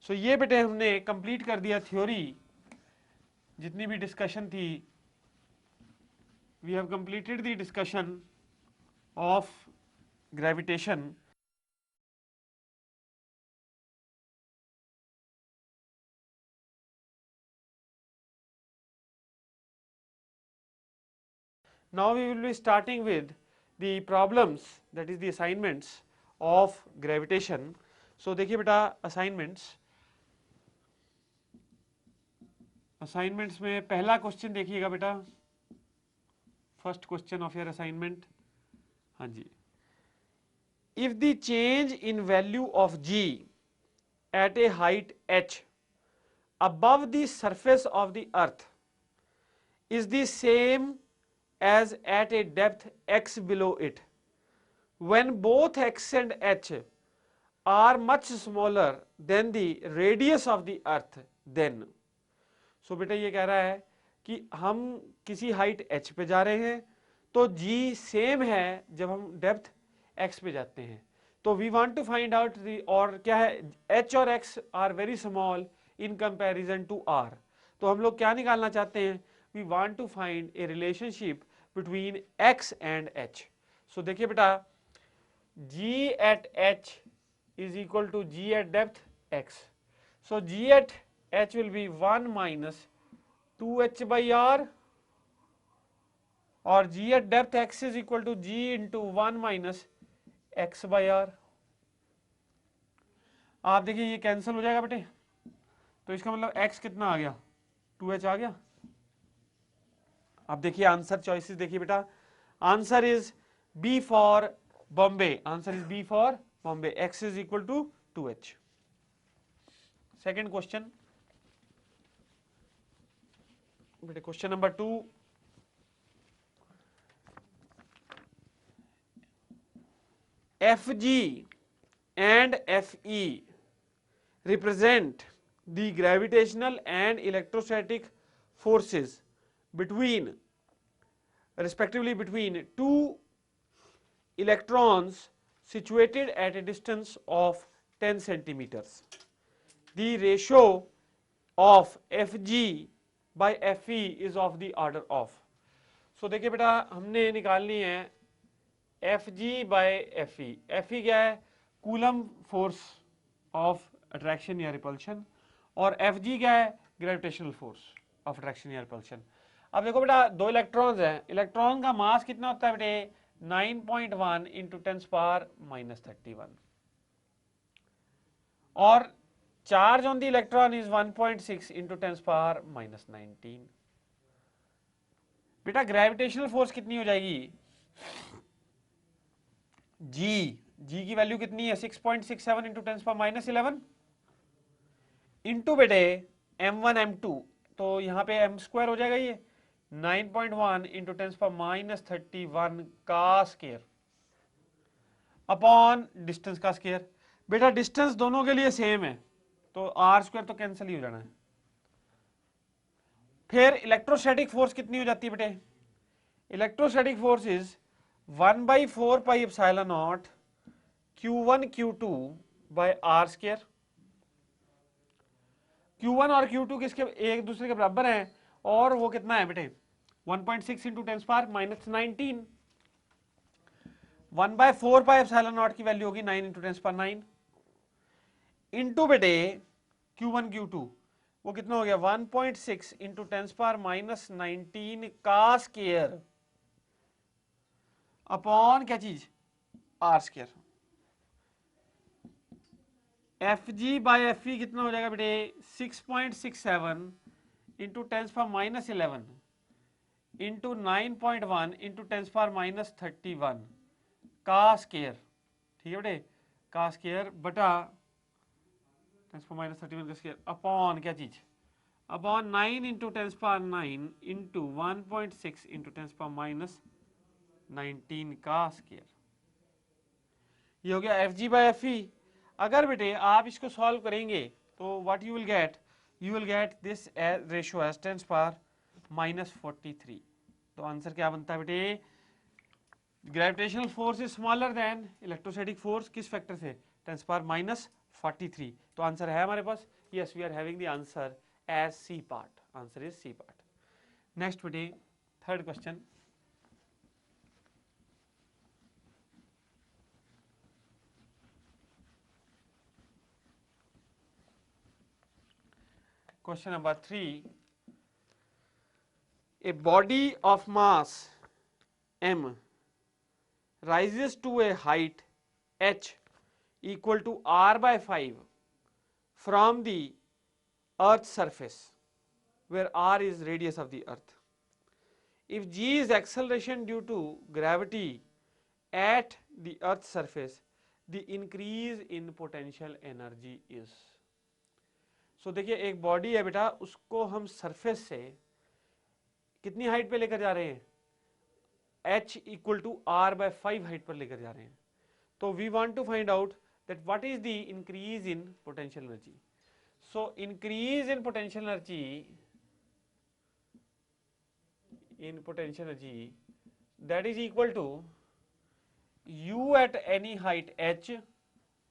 So ये बेटे हमने complete कर दिया theory. जितनी भी discussion थी, we have completed the discussion of gravitation. Now we will be starting with the problems, that is the assignments of gravitation. So देखिए बेटा assignments में पहला क्वेश्चन देखिएगा बेटा. First question of your assignment. हाँ जी. If the change in value of g at a height h above the surface of the earth is the same as at a depth x below it, when both x and h are much smaller than the radius of the earth, then. So बेटा ये कह रहा है कि हम किसी height h पे जा रहे हैं तो g सेम है जब हम डेप्थ x पे जाते हैं. तो we want to find out और क्या है, h और x are very small in comparison to r. तो हम लोग क्या निकालना चाहते हैं? We want to find a relationship between x and h. So देखिए बेटा g at h is equal to g at depth x. So g at H will be 1 minus 2h by r, और g at depth x is equal to g into 1 minus x by r। आप देखिए ये cancel हो जाएगा बेटे, तो इसका मतलब x कितना आ गया, 2h आ गया। अब देखिए आंसर चॉइसेस देखिए बेटा, answer is B for Bombay, answer is B for Bombay, x is equal to 2h। Second question बेटे, question number 2, FG and FE represent the gravitational and electrostatic forces between, respectively between two electrons situated at a distance of 10 centimeters. The ratio of Fg by Fe is of the order of। so देखिए बेटा हमने निकालनी है Fg by Fe। Fe क्या है, coulomb force of attraction या repulsion, और Fg क्या है, ग्रेविटेशनल फोर्स ऑफ अट्रैक्शन या रिपल्शन। अब देखो बेटा दो इलेक्ट्रॉन्स हैं, इलेक्ट्रॉन का मास कितना होता है बेटे, 9.1 इंटू 10 पावर माइनस 31, और charge on the electron is 1.6 into 10 power minus 19। बेटा ग्रेविटेशनल फोर्स कितनी हो जाएगी, जी की वैल्यू कितनी है, 6.67 इंटू 10 पावर माइनस 11 इंटू बेटे m1 m2, तो यहाँ पे m स्क्वायर हो जाएगा, ये 9.1 इंटू 10 पावर माइनस 31 का स्केयर अपॉन डिस्टेंस का स्केयर। बेटा डिस्टेंस दोनों के लिए सेम है, तो आर स्क्वायर तो कैंसिल ही हो जाना है। फिर इलेक्ट्रोस्टैटिक फोर्स कितनी हो जाती है बेटे, electrostatic force is 1/4 pi epsilon naught Q1 Q2 by R square. Q1 और Q2 किसके एक दूसरे के बराबर हैं, और वो कितना है बेटे 1.6 into 10 power minus 19, 1/4 pi epsilon not की वैल्यू होगी 9 इंटू 10 पावर 9 इंटू बेटे Q1 Q2 वो कितना हो गया 1.6 इंटू 10 पावर माइनस 19 का स्क्वायर अपॉन क्या चीज, R square. F G by F E कितना हो जाएगा बेटे 6.67 into 10 power minus 11 into 9.1 into 10 power minus 31 का स्क्वायर, ठीक है बेटे, का स्क्वायर बटा 10 पावर माइनस 31 का स्क्वायर अपॉन क्या चीज, upon 9 into 10 power 9 into 1.6 into 10 power minus 19 का स्क्वायर। ये हो गया F G by F E. अगर बेटे आप इसको सॉल्व करेंगे तो what you will get this ratio as 10 power minus 43। तो आंसर क्या बनता है बेटे, gravitational force is smaller than electrostatic force, किस फैक्टर से, 10 पावर माइनस 43। तो आंसर है हमारे पास, yes we are having the answer as C part, answer is C part. Next बेटे third question, question number 3, a body of mass m rises to a height h equal to r by 5 from the earth's surface where r is radius of the earth. If g is acceleration due to gravity at the earth's surface, the increase in potential energy is। सो देखिए एक body है बेटा, उसको हम surface से कितनी height पे लेकर जा रहे हैं, h equal to r by 5 height पर लेकर जा रहे हैं। तो we want to find out that what is the increase in potential energy. So increase in potential energy that is equal to u at any height h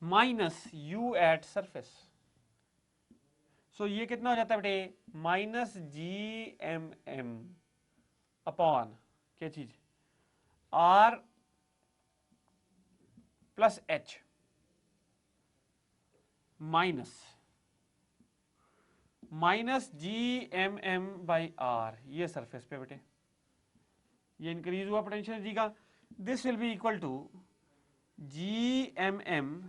minus u at surface. So ये कितना हो जाता है बेटे minus GMM upon क्या चीज R plus H minus minus Gmm/r, ये surface पे बेटे ये इंक्रीज हुआ पोटेंशियल एनर्जी का, this will be equal to Gmm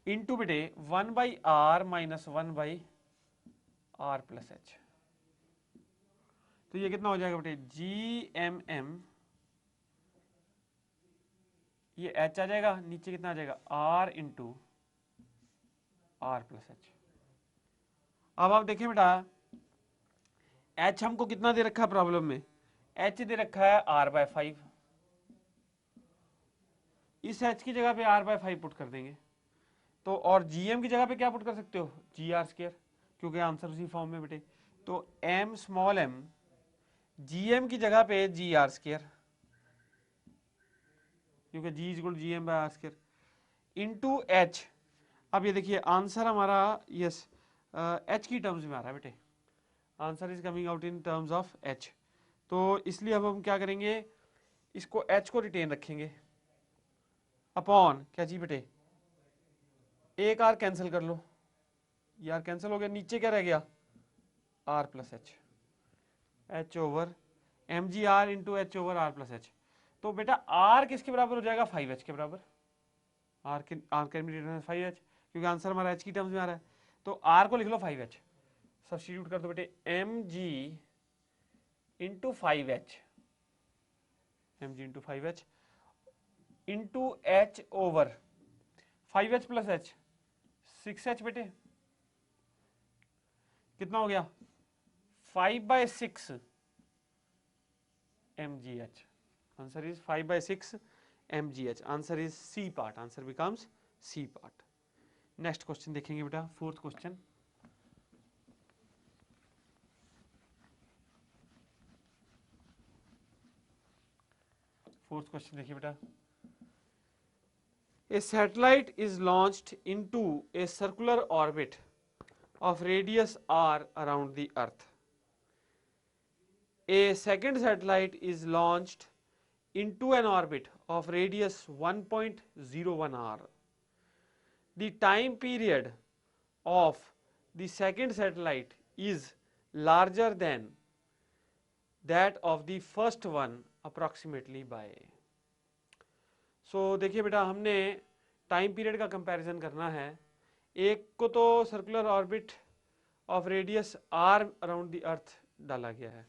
into बेटे 1/r minus 1/r plus h। तो ये कितना हो जाएगा बेटे Gmm, ये h आ जाएगा, नीचे कितना आ जाएगा r into r plus h। अब आप देखिए बेटा h हमको कितना दे रखा है प्रॉब्लम में, h दे रखा है r/5, इस h की जगह पे r/5 पुट कर देंगे तो, और gm की जगह पे क्या पुट कर सकते हो gr², क्योंकि आंसर उसी फॉर्म में बेटे, तो m स्मॉल m gm की जगह पे gr², क्योंकि g is equal to gm/r² into h। अब ये देखिए आंसर हमारा यस h की टर्म्स में आ रहा है बेटे, answer is coming out in terms of h। तो इसलिए अब हम क्या करेंगे, इसको h को रिटेन रखेंगे अपॉन क्या जी बेटे, एक r कैंसिल कर लो, ये r कैंसिल हो गया, नीचे क्या रह गया r plus h, h over M जी R into H over r plus h। तो बेटा r किसके बराबर हो जाएगा 5h के बराबर, r can be written 5h, क्योंकि आंसर हमारा h की टर्म्स में आ रहा है, तो r को लिख लो 5h, सब्स्टिट्यूट कर दो बेटे mg into 5h, mg into 5h into h over 5h plus h 6h बेटे, कितना हो गया 5/6 mgh, answer is 5/6 mgh, answer is C part, answer becomes C part. Next question देखेंगे बेटा, फोर्थ क्वेश्चन। फोर्थ क्वेश्चन देखिए बेटा, a satellite is launched into a circular orbit of radius r around the earth. A second satellite is launched into an orbit of radius 1.01 r. The time period of the second satellite is larger than that of the first one approximately by। सो देखिए बेटा हमने time period का comparison करना है, एक को तो circular orbit of radius r around the earth डाला गया है,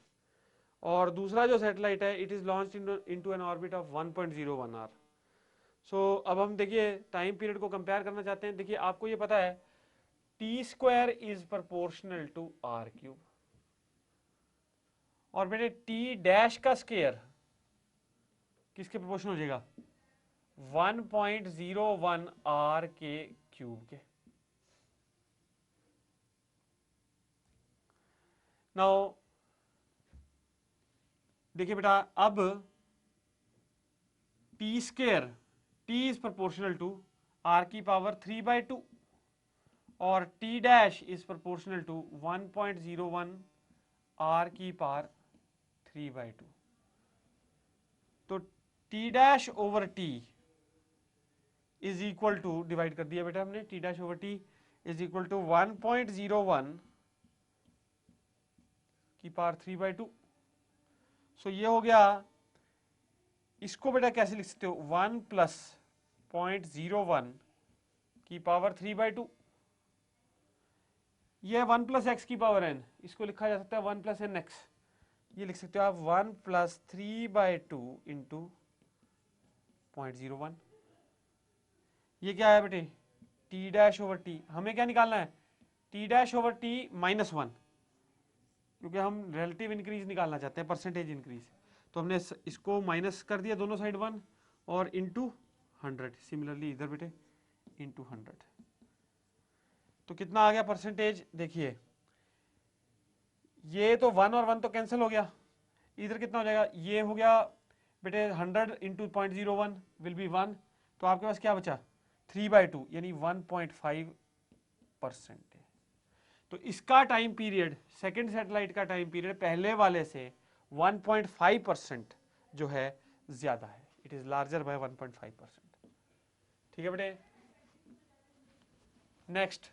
और दूसरा जो सैटेलाइट है it is launched into an orbit of 1.01 r. So अब हम देखिए टाइम पीरियड को कंपेयर करना चाहते हैं। देखिए आपको ये पता है t² is proportional to r³, और बेटे t' का स्क्वायर किसके प्रोपोर्शनल हो जाएगा 1.01 r के क्यूब के। नाउ देखिए बेटा अब t² t is proportional to r की पावर 3/2 और t' is proportional to 1.01 r की पावर 3/2। तो t' over t is equal to, divide कर दिया बेटा हमने, t' over t is equal to 1.01 की पावर 3/2। सो ये हो गया, इसको बेटा कैसे लिख सकते हो 1 प्लस 0.01 की पावर 3/2, ये 1 प्लस एक्स की पावर n, इसको लिखा जा सकता है 1 प्लस एन एक्स, ये लिख सकते हो आप 1 प्लस 3/2 इंटू 0.01। ये क्या है बेटे t' ओवर t, हमें क्या निकालना है t' ओवर t -1, क्योंकि हम रिलेटिव इंक्रीज निकालना चाहते हैं, परसेंटेज इंक्रीज। तो हमने इसको माइनस कर दिया दोनों साइड 1 और इंटू 100, सिमिलरली इधर बेटे इंटू 100। तो कितना आ गया परसेंटेज, देखिए ये तो 1 और 1 तो कैंसिल हो गया, इधर कितना हो जाएगा, ये हो गया बेटे 100 इंटू 0.01 विल बी 1, तो आपके पास क्या बचा 3/2 यानी 1.5%। तो इसका टाइम पीरियड, सेकेंड सैटेलाइट का टाइम पीरियड पहले वाले से 1.5% जो है ज्यादा है, इट इज लार्जर बाय 1.5%। ठीक है बेटे। नेक्स्ट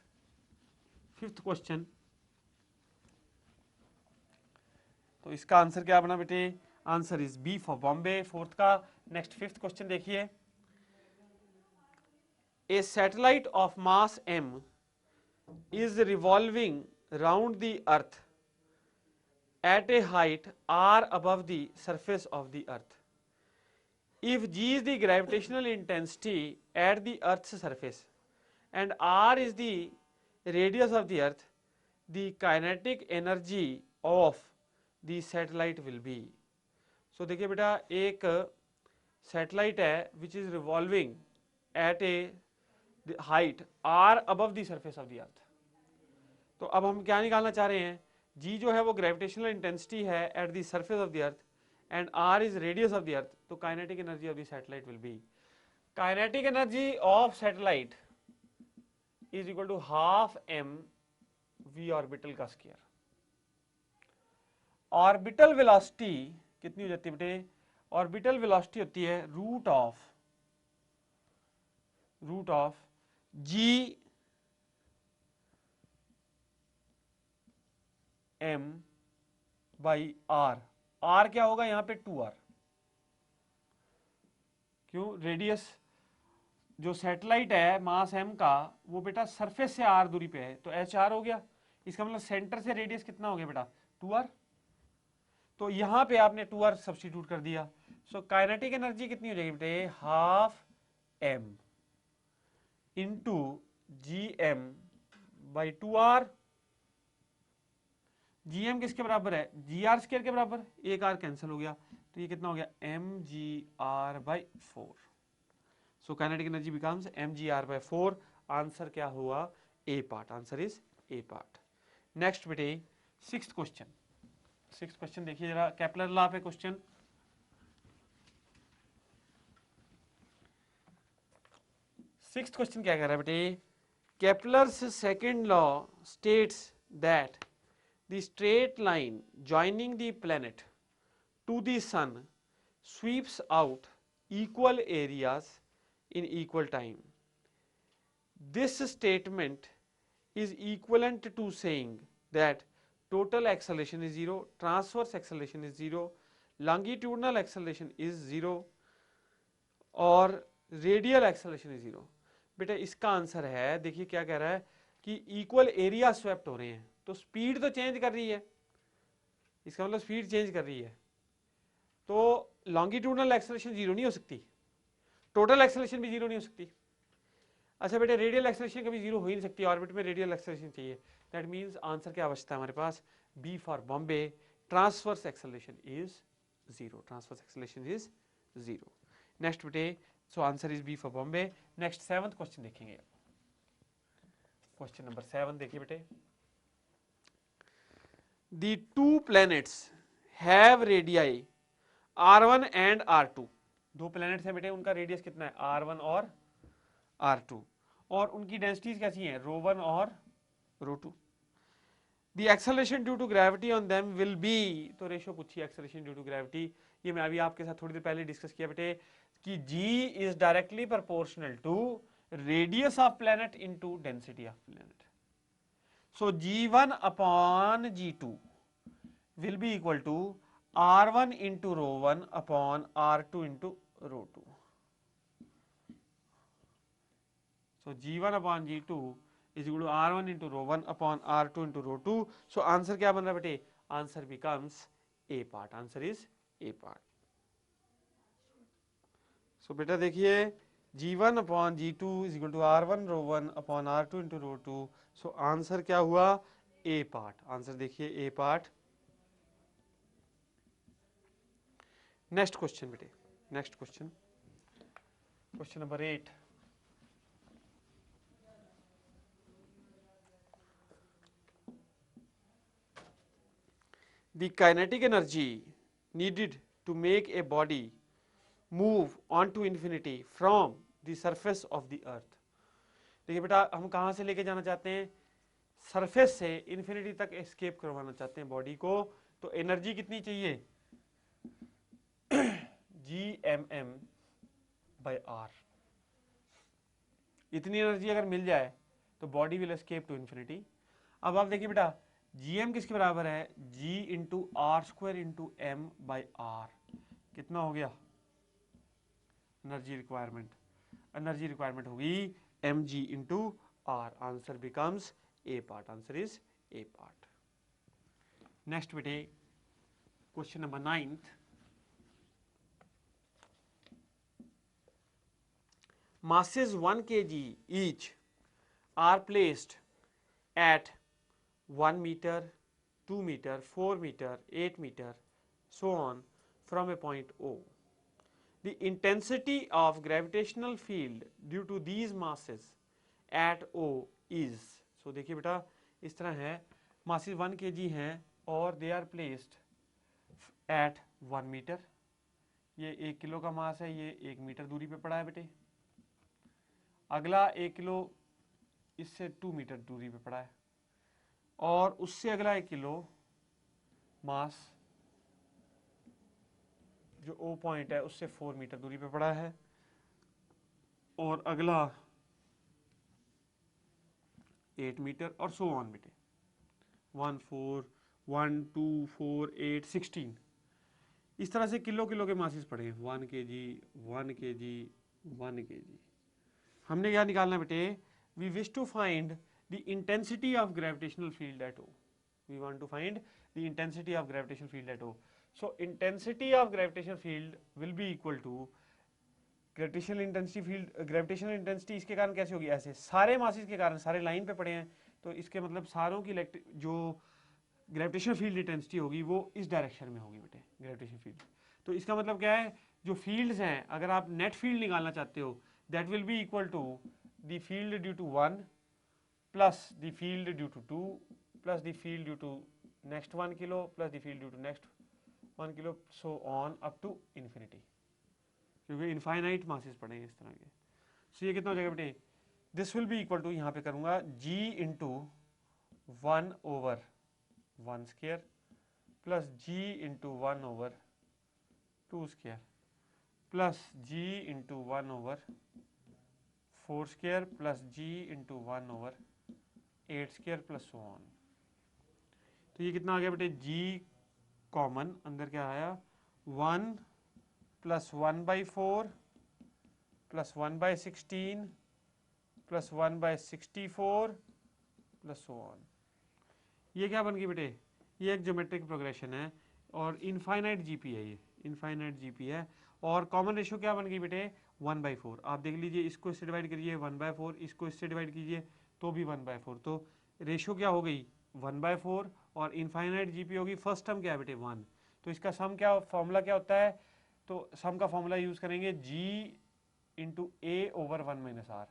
फिफ्थ क्वेश्चन, तो इसका आंसर क्या बना बेटे? Answer is B for Bombay, fourth का। नेक्स्ट फिफ्थ क्वेश्चन देखिए, a satellite of mass m is revolving round the earth at a height r above the surface of the earth. If g is the gravitational intensity at the earth's surface and r is the radius of the earth, the kinetic energy of the satellite will be. So देखिए बेटा, एक satellite है which is revolving at a height r above the surface of the earth. तो अब हम क्या निकालना चाह रहे हैं? g जो है वो ग्रेविटेशनल इंटेंसिटी है at the surface of the earth and r is radius of the earth. तो kinetic energy of the satellite will be, kinetic energy of satellite is equal to half m v orbital का square. Orbital velocity कितनी हो जाती है बेटे? Orbital velocity होती है root of g m by r. r क्या होगा यहां पे? 2r. क्यों? रेडियस जो सैटेलाइट है मास m का वो बेटा सरफेस से r दूरी पे है, तो hr हो गया. इसका मतलब सेंटर से रेडियस कितना हो गया बेटा? 2r. तो यहां पे आपने 2r सब्स्टिट्यूट कर दिया. सो काइनेटिक एनर्जी कितनी हो जाएगी बेटे? Half m into G M by 2r. G M किसके बराबर है? जी आर स्क्वायर के बराबर. एक आर कैंसिल हो गया, तो ये कितना हो गया? M ji r by 4. So kinetic energy becomes m ji r by 4. Answer क्या हुआ? A part. Answer is A part. Next बेटे सिक्स्थ क्वेश्चन. सिक्स्थ क्वेश्चन देखिए जरा, केपलर लॉ पे क्वेश्चन. सिक्स्थ क्वेश्चन क्या कह रहा है बेटे? Kepler's second law states that the straight line joining the planet to the sun sweeps out equal areas in equal time. This statement is equivalent to saying that total acceleration is 0, transverse acceleration is 0, longitudinal acceleration is 0 और radial acceleration is 0. बेटा इसका answer है, देखिए क्या कह रहा है कि इक्वल एरिया स्वेप्ट हो रहे हैं, तो स्पीड तो चेंज कर रही है, इसका मतलब स्पीड चेंज कर रही है. तो लॉन्गिट्यूडनल एक्सेलरेशन 0 नहीं हो सकती, टोटल एक्सेलरेशन भी 0 नहीं हो सकती. अच्छा बेटे रेडियल एक्सेलरेशन कभी 0 हो ही नहीं सकती, ऑर्बिट में रेडियल एक्सेलरेशन चाहिए. दैट मीन्स आंसर क्या बचता है हमारे पास? B for Bombay, transverse acceleration is 0. Transverse acceleration is 0. Next बेटे, so answer is B for Bombay. Next seventh question देखेंगे. क्वेश्चन नंबर 7 देखिए बेटे. The two planets have radii r1 and r2. दो प्लैनेट्स हैं बेटे, उनका रेडियस कितना है? r1 और r2, और उनकी डेंसिटीज कैसी हैं? ρ1 और ρ2. The acceleration due to gravity on them will be, तो रेशियो पूछी एक्सेलरेशन ड्यू टू ग्रेविटी. ये मैं अभी आपके साथ थोड़ी देर पहले डिस्कस किया बेटे कि g is directly proportional to radius of planet into density of planet. So G1 upon G2 will be equal to R1 into ρ1 upon R2 into ρ2. So G1 upon G2 is equal to R1 into ρ1 upon R2 into ρ2. So answer क्या बन रहा है बेटे? Answer becomes A part. Answer is A part. So बेटा देखिए G1 upon G2 is equal to R1 ρ1 upon R2 into ρ2. So answer क्या हुआ? A part. Answer देखिए A part. नेक्स्ट क्वेश्चन बेटे, next question, question number 8. The kinetic energy needed to make a body move on to infinity from the surface of the earth. देखिए बेटा हम कहाँ से लेके जाना चाहते हैं? सरफेस से इन्फिनिटी तक एस्केप करवाना चाहते हैं बॉडी को. तो एनर्जी कितनी चाहिए? Gmm by r. इतनी एनर्जी अगर मिल जाए तो body will escape to infinity. अब आप देखिए बेटा gm किसके बराबर है, g into R square into M by R, कितना हो गया एनर्जी रिक्वायरमेंट होगी mg into R, answer becomes A part, answer is A part. Next बेटे question number 9th, masses 1 kg each are placed at 1 meter, 2 meter, 4 meter, 8 meter, so on from a point O. The intensity of gravitational field due to these masses at O is, so देखिए बेटा इस तरह है, masses 1 kg हैं और they are placed at 1 meter, ये 1 kilo का मास है, ये 1 मीटर दूरी पे पड़ा है बेटे। अगला 1 किलो इससे 2 मीटर दूरी पे पड़ा है, और उससे अगला 1 किलो मास जो ओ पॉइंट है उससे 4 मीटर दूरी पे पड़ा है, और अगला 8 मीटर, और सो ऑन बेटे 1 4 1 2 4 8 16, इस तरह से किलो किलो के मासेस पड़े हैं, 1 kg 1 kg 1 kg। हमने क्या निकालना बेटे, we wish to find the intensity of gravitational field at O, we want to find the intensity of gravitational field at O. So intensity of gravitational field will be equal to gravitational intensity field, gravitational intensity इसके कारण कैसे होगी, ऐसे सारे masses के कारण, सारे line पे पड़े हैं, तो इसके मतलब सारों की जो ग्रेविटेशनल फील्ड इंटेंसिटी होगी वो इस डायरेक्शन में होगी बेटे, ग्रेविटेशनल फील्ड। तो इसका मतलब क्या है, जो फील्ड्स हैं, अगर आप नेट फील्ड निकालना चाहते हो, that will be equal to the field due to 1 plus the field due to 2 plus the field due to next 1 kilo plus the field due to next 1 kilo, so on up to infinity, क्योंकि infinite masses पड़े हैं इस तरह के। सो ये कितना हो जाएगा बेटे, this will be equal to, यहाँ पे करूंगा g into 1 over 1 square plus g into 1 over 2 square plus g into 1 over 4 square plus g into 1 over 8 square plus so on. तो ये कितना आ गया बेटे, g कॉमन अंदर क्या आया, 1 plus 1/4 plus 1/16 plus 1/64 plus so on. ये क्या बन गई बेटे, ये एक ज्योमेट्रिक प्रोग्रेशन है और इनफाइनाइट जीपी है, ये इनफाइनाइट जीपी है, और कॉमन रेशियो क्या बन गई बेटे 1/4। आप देख लीजिए, इसको इससे डिवाइड करिए 1/4, इसको इससे डिवाइड कीजिए तो भी 1/4, तो रेशियो क्या हो गई 1/4, और इनफाइनाइट जीपी होगी, फर्स्ट टर्म क्या है बेटे 1, तो इसका सम क्या फॉर्मूला क्या होता है, तो सम का फॉर्मूला यूज करेंगे g into a over 1 minus r.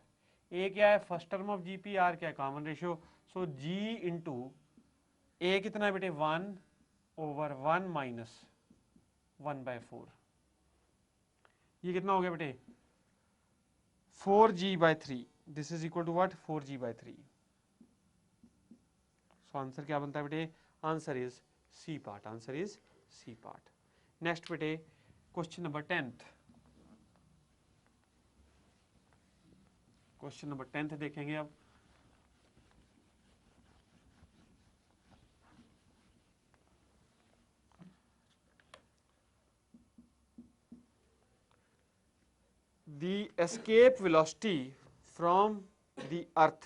A क्या है first term of GP, r क्या है common ratio, so g into a कितना है बेटे 1 ओवर 1 माइनस 1/4, ये कितना हो गया बेटे 4g/3, this is equal to what 4g/3। So answer क्या बनता है बेटे, answer is C part, answer is C part. Next बेटे question number 10th, question number 10th देखेंगे अब। The escape velocity from the earth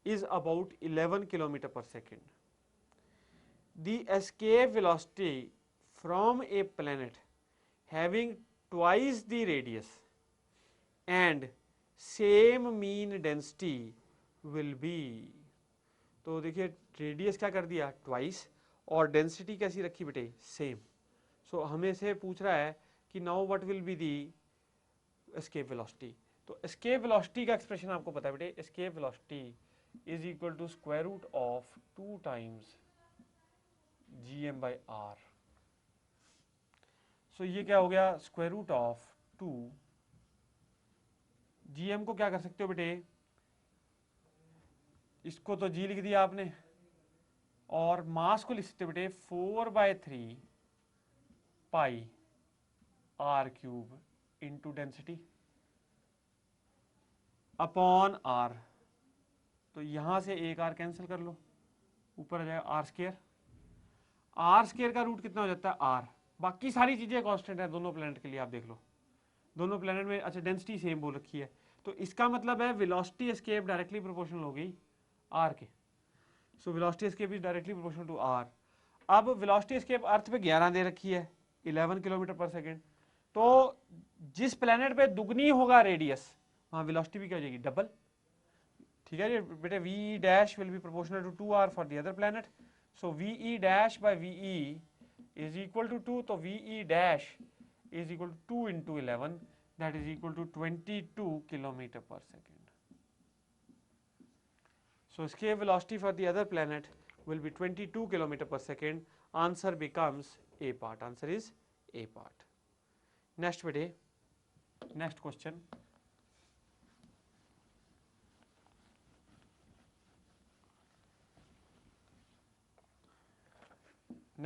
is about 11 km per second. The escape velocity from a planet having twice the radius and same mean density will be, तो देखिए radius क्या कर दिया twice, और density कैसी रखी बेटे सेम। सो हमें से पूछ रहा है कि now what will be the escape velocity. तो एस्केप वेलोसिटी का एक्सप्रेशन आपको पता है बेटे, escape velocity is equal to square root of 2 times gm/r। So ये क्या हो गया स्क्वायर रूट ऑफ 2, gm को क्या कर सकते हो बेटे, इसको तो g लिख दिया आपने, और मास को लिख सकते हो बेटे 4/3 पाई r³ into density upon r। तो यहां से एक r कैंसिल कर लो, ऊपर आ जाएगा आर स्क्वायर, आर स्क्वायर का रूट कितना हो जाता है आर, बाकी सारी चीजें कांस्टेंट है दोनों प्लेनेट के लिए, आप देख लो दोनों प्लेनेट में। अच्छा डेंसिटी सेम बोल रखी है, तो इसका मतलब है वेलोसिटी एस्केप डायरेक्टली प्रोपोर्शनल हो गई आर के। So velocity escape is directly proportional to R. अब वेलोसिटी एस्केप अर्थ पे 11 दे रखी है, 11 किलोमीटर पर सेकेंड, तो जिस प्लेनेट पे दुगनी होगा रेडियस वहां वेलोसिटी भी क्या हो जाएगी, डबल। ठीक है बेटे, V E dash will be proportional to 2r for the other planet, so V E dash by V E is equal to 2, तो V E dash is equal to 2 into 11, that is equal to 22 kilometre per second. So escape velocity for the other planet will be 22 km per second. Answer becomes A part. Answer is A part. Next bete, next question.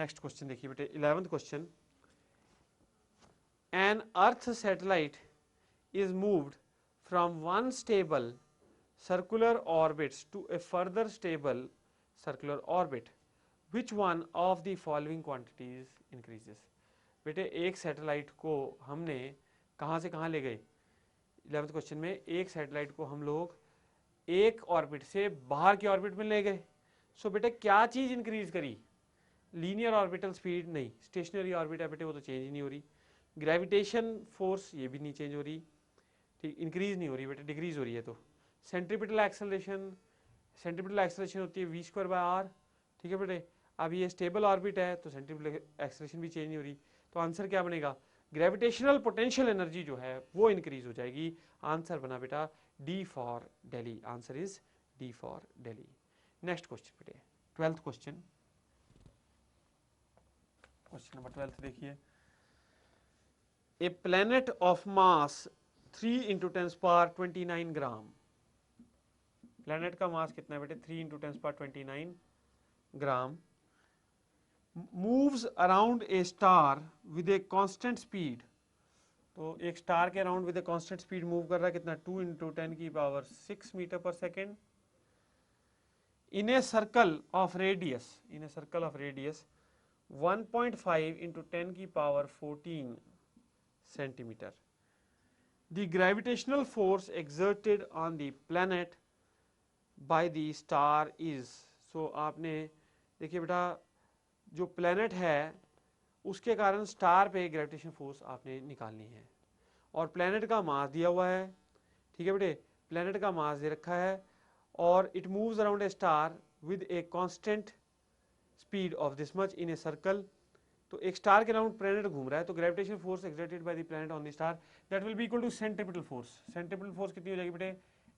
Next question देखिए बेटे, 11th question. An Earth satellite is moved from one stable circular orbits to a further stable circular orbit. Which one of the following quantities increases? बेटे एक satellite को हमने कहाँ से कहाँ ले गए, 11th क्वेश्चन में एक सैटेलाइट को हम लोग एक ऑर्बिट से बाहर की ऑर्बिट में ले गए। सो बेटे क्या चीज इंक्रीज करी, लीनियर ऑर्बिटल स्पीड नहीं, स्टेशनरी ऑर्बिट है बेटे वो तो चेंज ही नहीं हो रही, ग्रेविटेशन फोर्स ये भी नहीं चेंज हो रही, ठीक इंक्रीज नहीं हो रही बेटे, डिक्रीज हो रही है। तो सेंट्रीपिटल एक्सेलरेशन, सेंट्रीपिटल एक्सेलरेशन होती है v²/r, ठीक है बेटे। अब ये स्टेबल ऑर्बिट है तो सेंट्रीपिटल एक्सेलरेशन भी चेंज नहीं हो रही, तो आंसर क्या बनेगा, ग्रेविटेशनल पोटेंशियल एनर्जी जो है वो इंक्रीज हो जाएगी। आंसर बना बेटा D for Delhi, answer is D for Delhi. Next question बेटे, 12th क्वेश्चन, क्वेश्चन नंबर 12 देखिए, a planet of mass 3 into 10⁻29 gram, planet का मास कितना है बेटे 3 into 10⁻29 gram, moves around a star with a constant speed, तो एक स्टार के around with a constant speed move कर रहा है कितना 2 इंटू 10⁻6 मीटर पर second, in a circle of radius, in a circle of radius 1.5 into 10⁻14 centimetre. The gravitational force exerted on the planet by the star is, so आपने देखिए बेटा जो planet है उसके कारण स्टार पे ग्रेविटेशन फोर्स आपने निकालनी है, और प्लेनेट का मास दिया हुआ है, ठीक है बेटे, प्लेनेट का मास दे रखा है, और it moves around a star with a constant speed of this much in a circle, तो एक स्टार के अराउंड प्लेनेट घूम रहा है, तो gravitation force exerted by the planet on the star that will be equal to centripetal force. Centripetal force कितनी हो जाएगी बेटे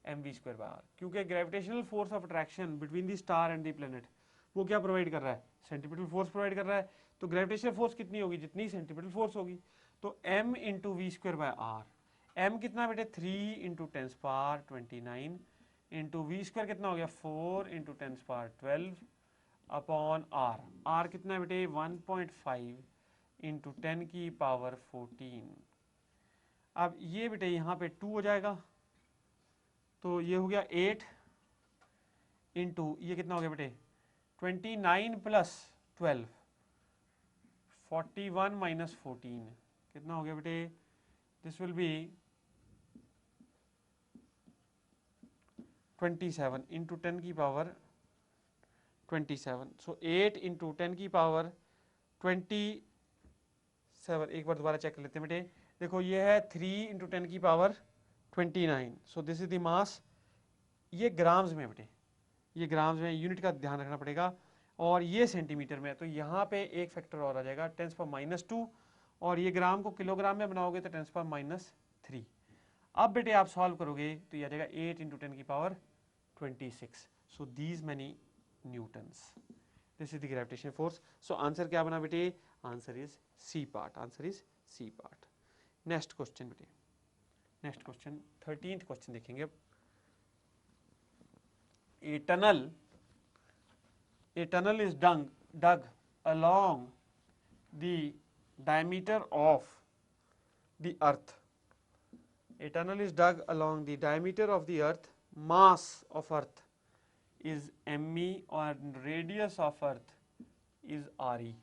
mv²/r, क्योंकि gravitational force of attraction between the star and the planet वो क्या प्रोवाइड कर रहा है, सेंट्रीपिटल फोर्स प्रोवाइड कर रहा है, तो ग्रेविटेशनल फोर्स कितनी होगी, जितनी सेंट्रीपिटल फोर्स होगी, तो m इंटू v²/r, m कितना बेटे 3 इंटू 10⁻29 इंटू v² कितना हो गया 4 इंटू 10⁻12 अपॉन आर, आर कितना है बेटे 1.5 इंटू 10⁻14। अब ये बेटे यहाँ पे 2 हो जाएगा, तो ये हो गया 8 इंटू ये कितना हो गया बेटे 29 प्लस 12, 41 माइनस 14 कितना हो गया बेटे, this will B 27 into 10⁻27, so 8 into 10⁻27, एक बार दोबारा चेक कर लेते हैं बेटे, देखो ये है 3 into 10⁻29, so this is the mass, ये ग्राम्स में बेटे, ये ग्राम्स में, यूनिट का ध्यान रखना पड़ेगा, और ये सेंटीमीटर में, तो यहाँ पे एक फैक्टर और आ जाएगा 10⁻², और ये ग्राम को किलोग्राम में बनाओगे तो 10⁻3। अब बेटे आप सॉल्व करोगे तो ये आ जाएगा 8 into 10⁻26, so these many newtons, this is the gravitation force. So answer क्या बना बेटे, answer is C part, answer is C part. Next question बेटे, नेक्स्ट क्वेश्चन 13th क्वेश्चन देखेंगे अब, a tunnel is dug along the diameter of the earth, a tunnel is dug along the diameter of the earth, mass of earth is me and radius of earth is re.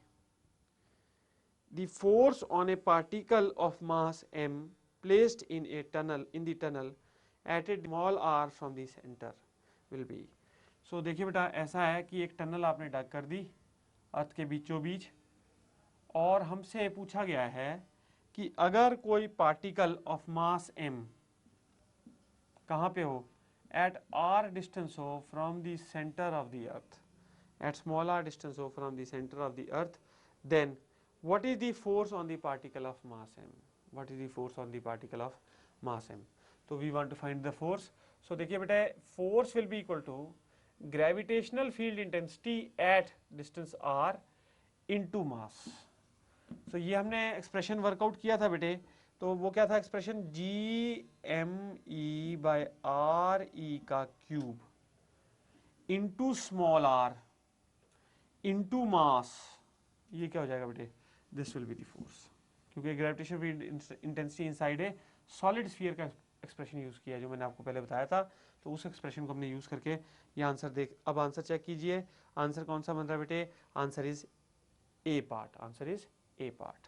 The force on a particle of mass m placed in the tunnel at a small r from the center will be. So देखिए बेटा, ऐसा है कि एक tunnel आपने डग कर दी अर्थ के बीचों बीच, और हमसे पूछा गया है कि अगर कोई पार्टिकल ऑफ मास m कहाँ पे हो, एट r डिस्टेंस हो from the centre of the earth, at small r distance हो from the center of the earth, then what is the force on the particle of mass m? What is the force on the particle of mass m? तो we want to find the force. So देखिए बेटा, force will be equal to gravitational field intensity at distance r into mass. So ये हमने expression workout किया था बेटे, तो वो क्या था एक्सप्रेशन, GME by RE का cube into small r into mass, ये क्या हो जाएगा बेटे, this will be the force, क्योंकि gravitation field intensity inside a solid sphere का एक्सप्रेशन यूज किया जो मैंने आपको पहले बताया था, तो उस एक्सप्रेशन को हमने यूज करके ये आंसर देख, अब आंसर चेक कीजिए, आंसर कौन सा बन रहा है बेटे, answer is A part, answer is A part.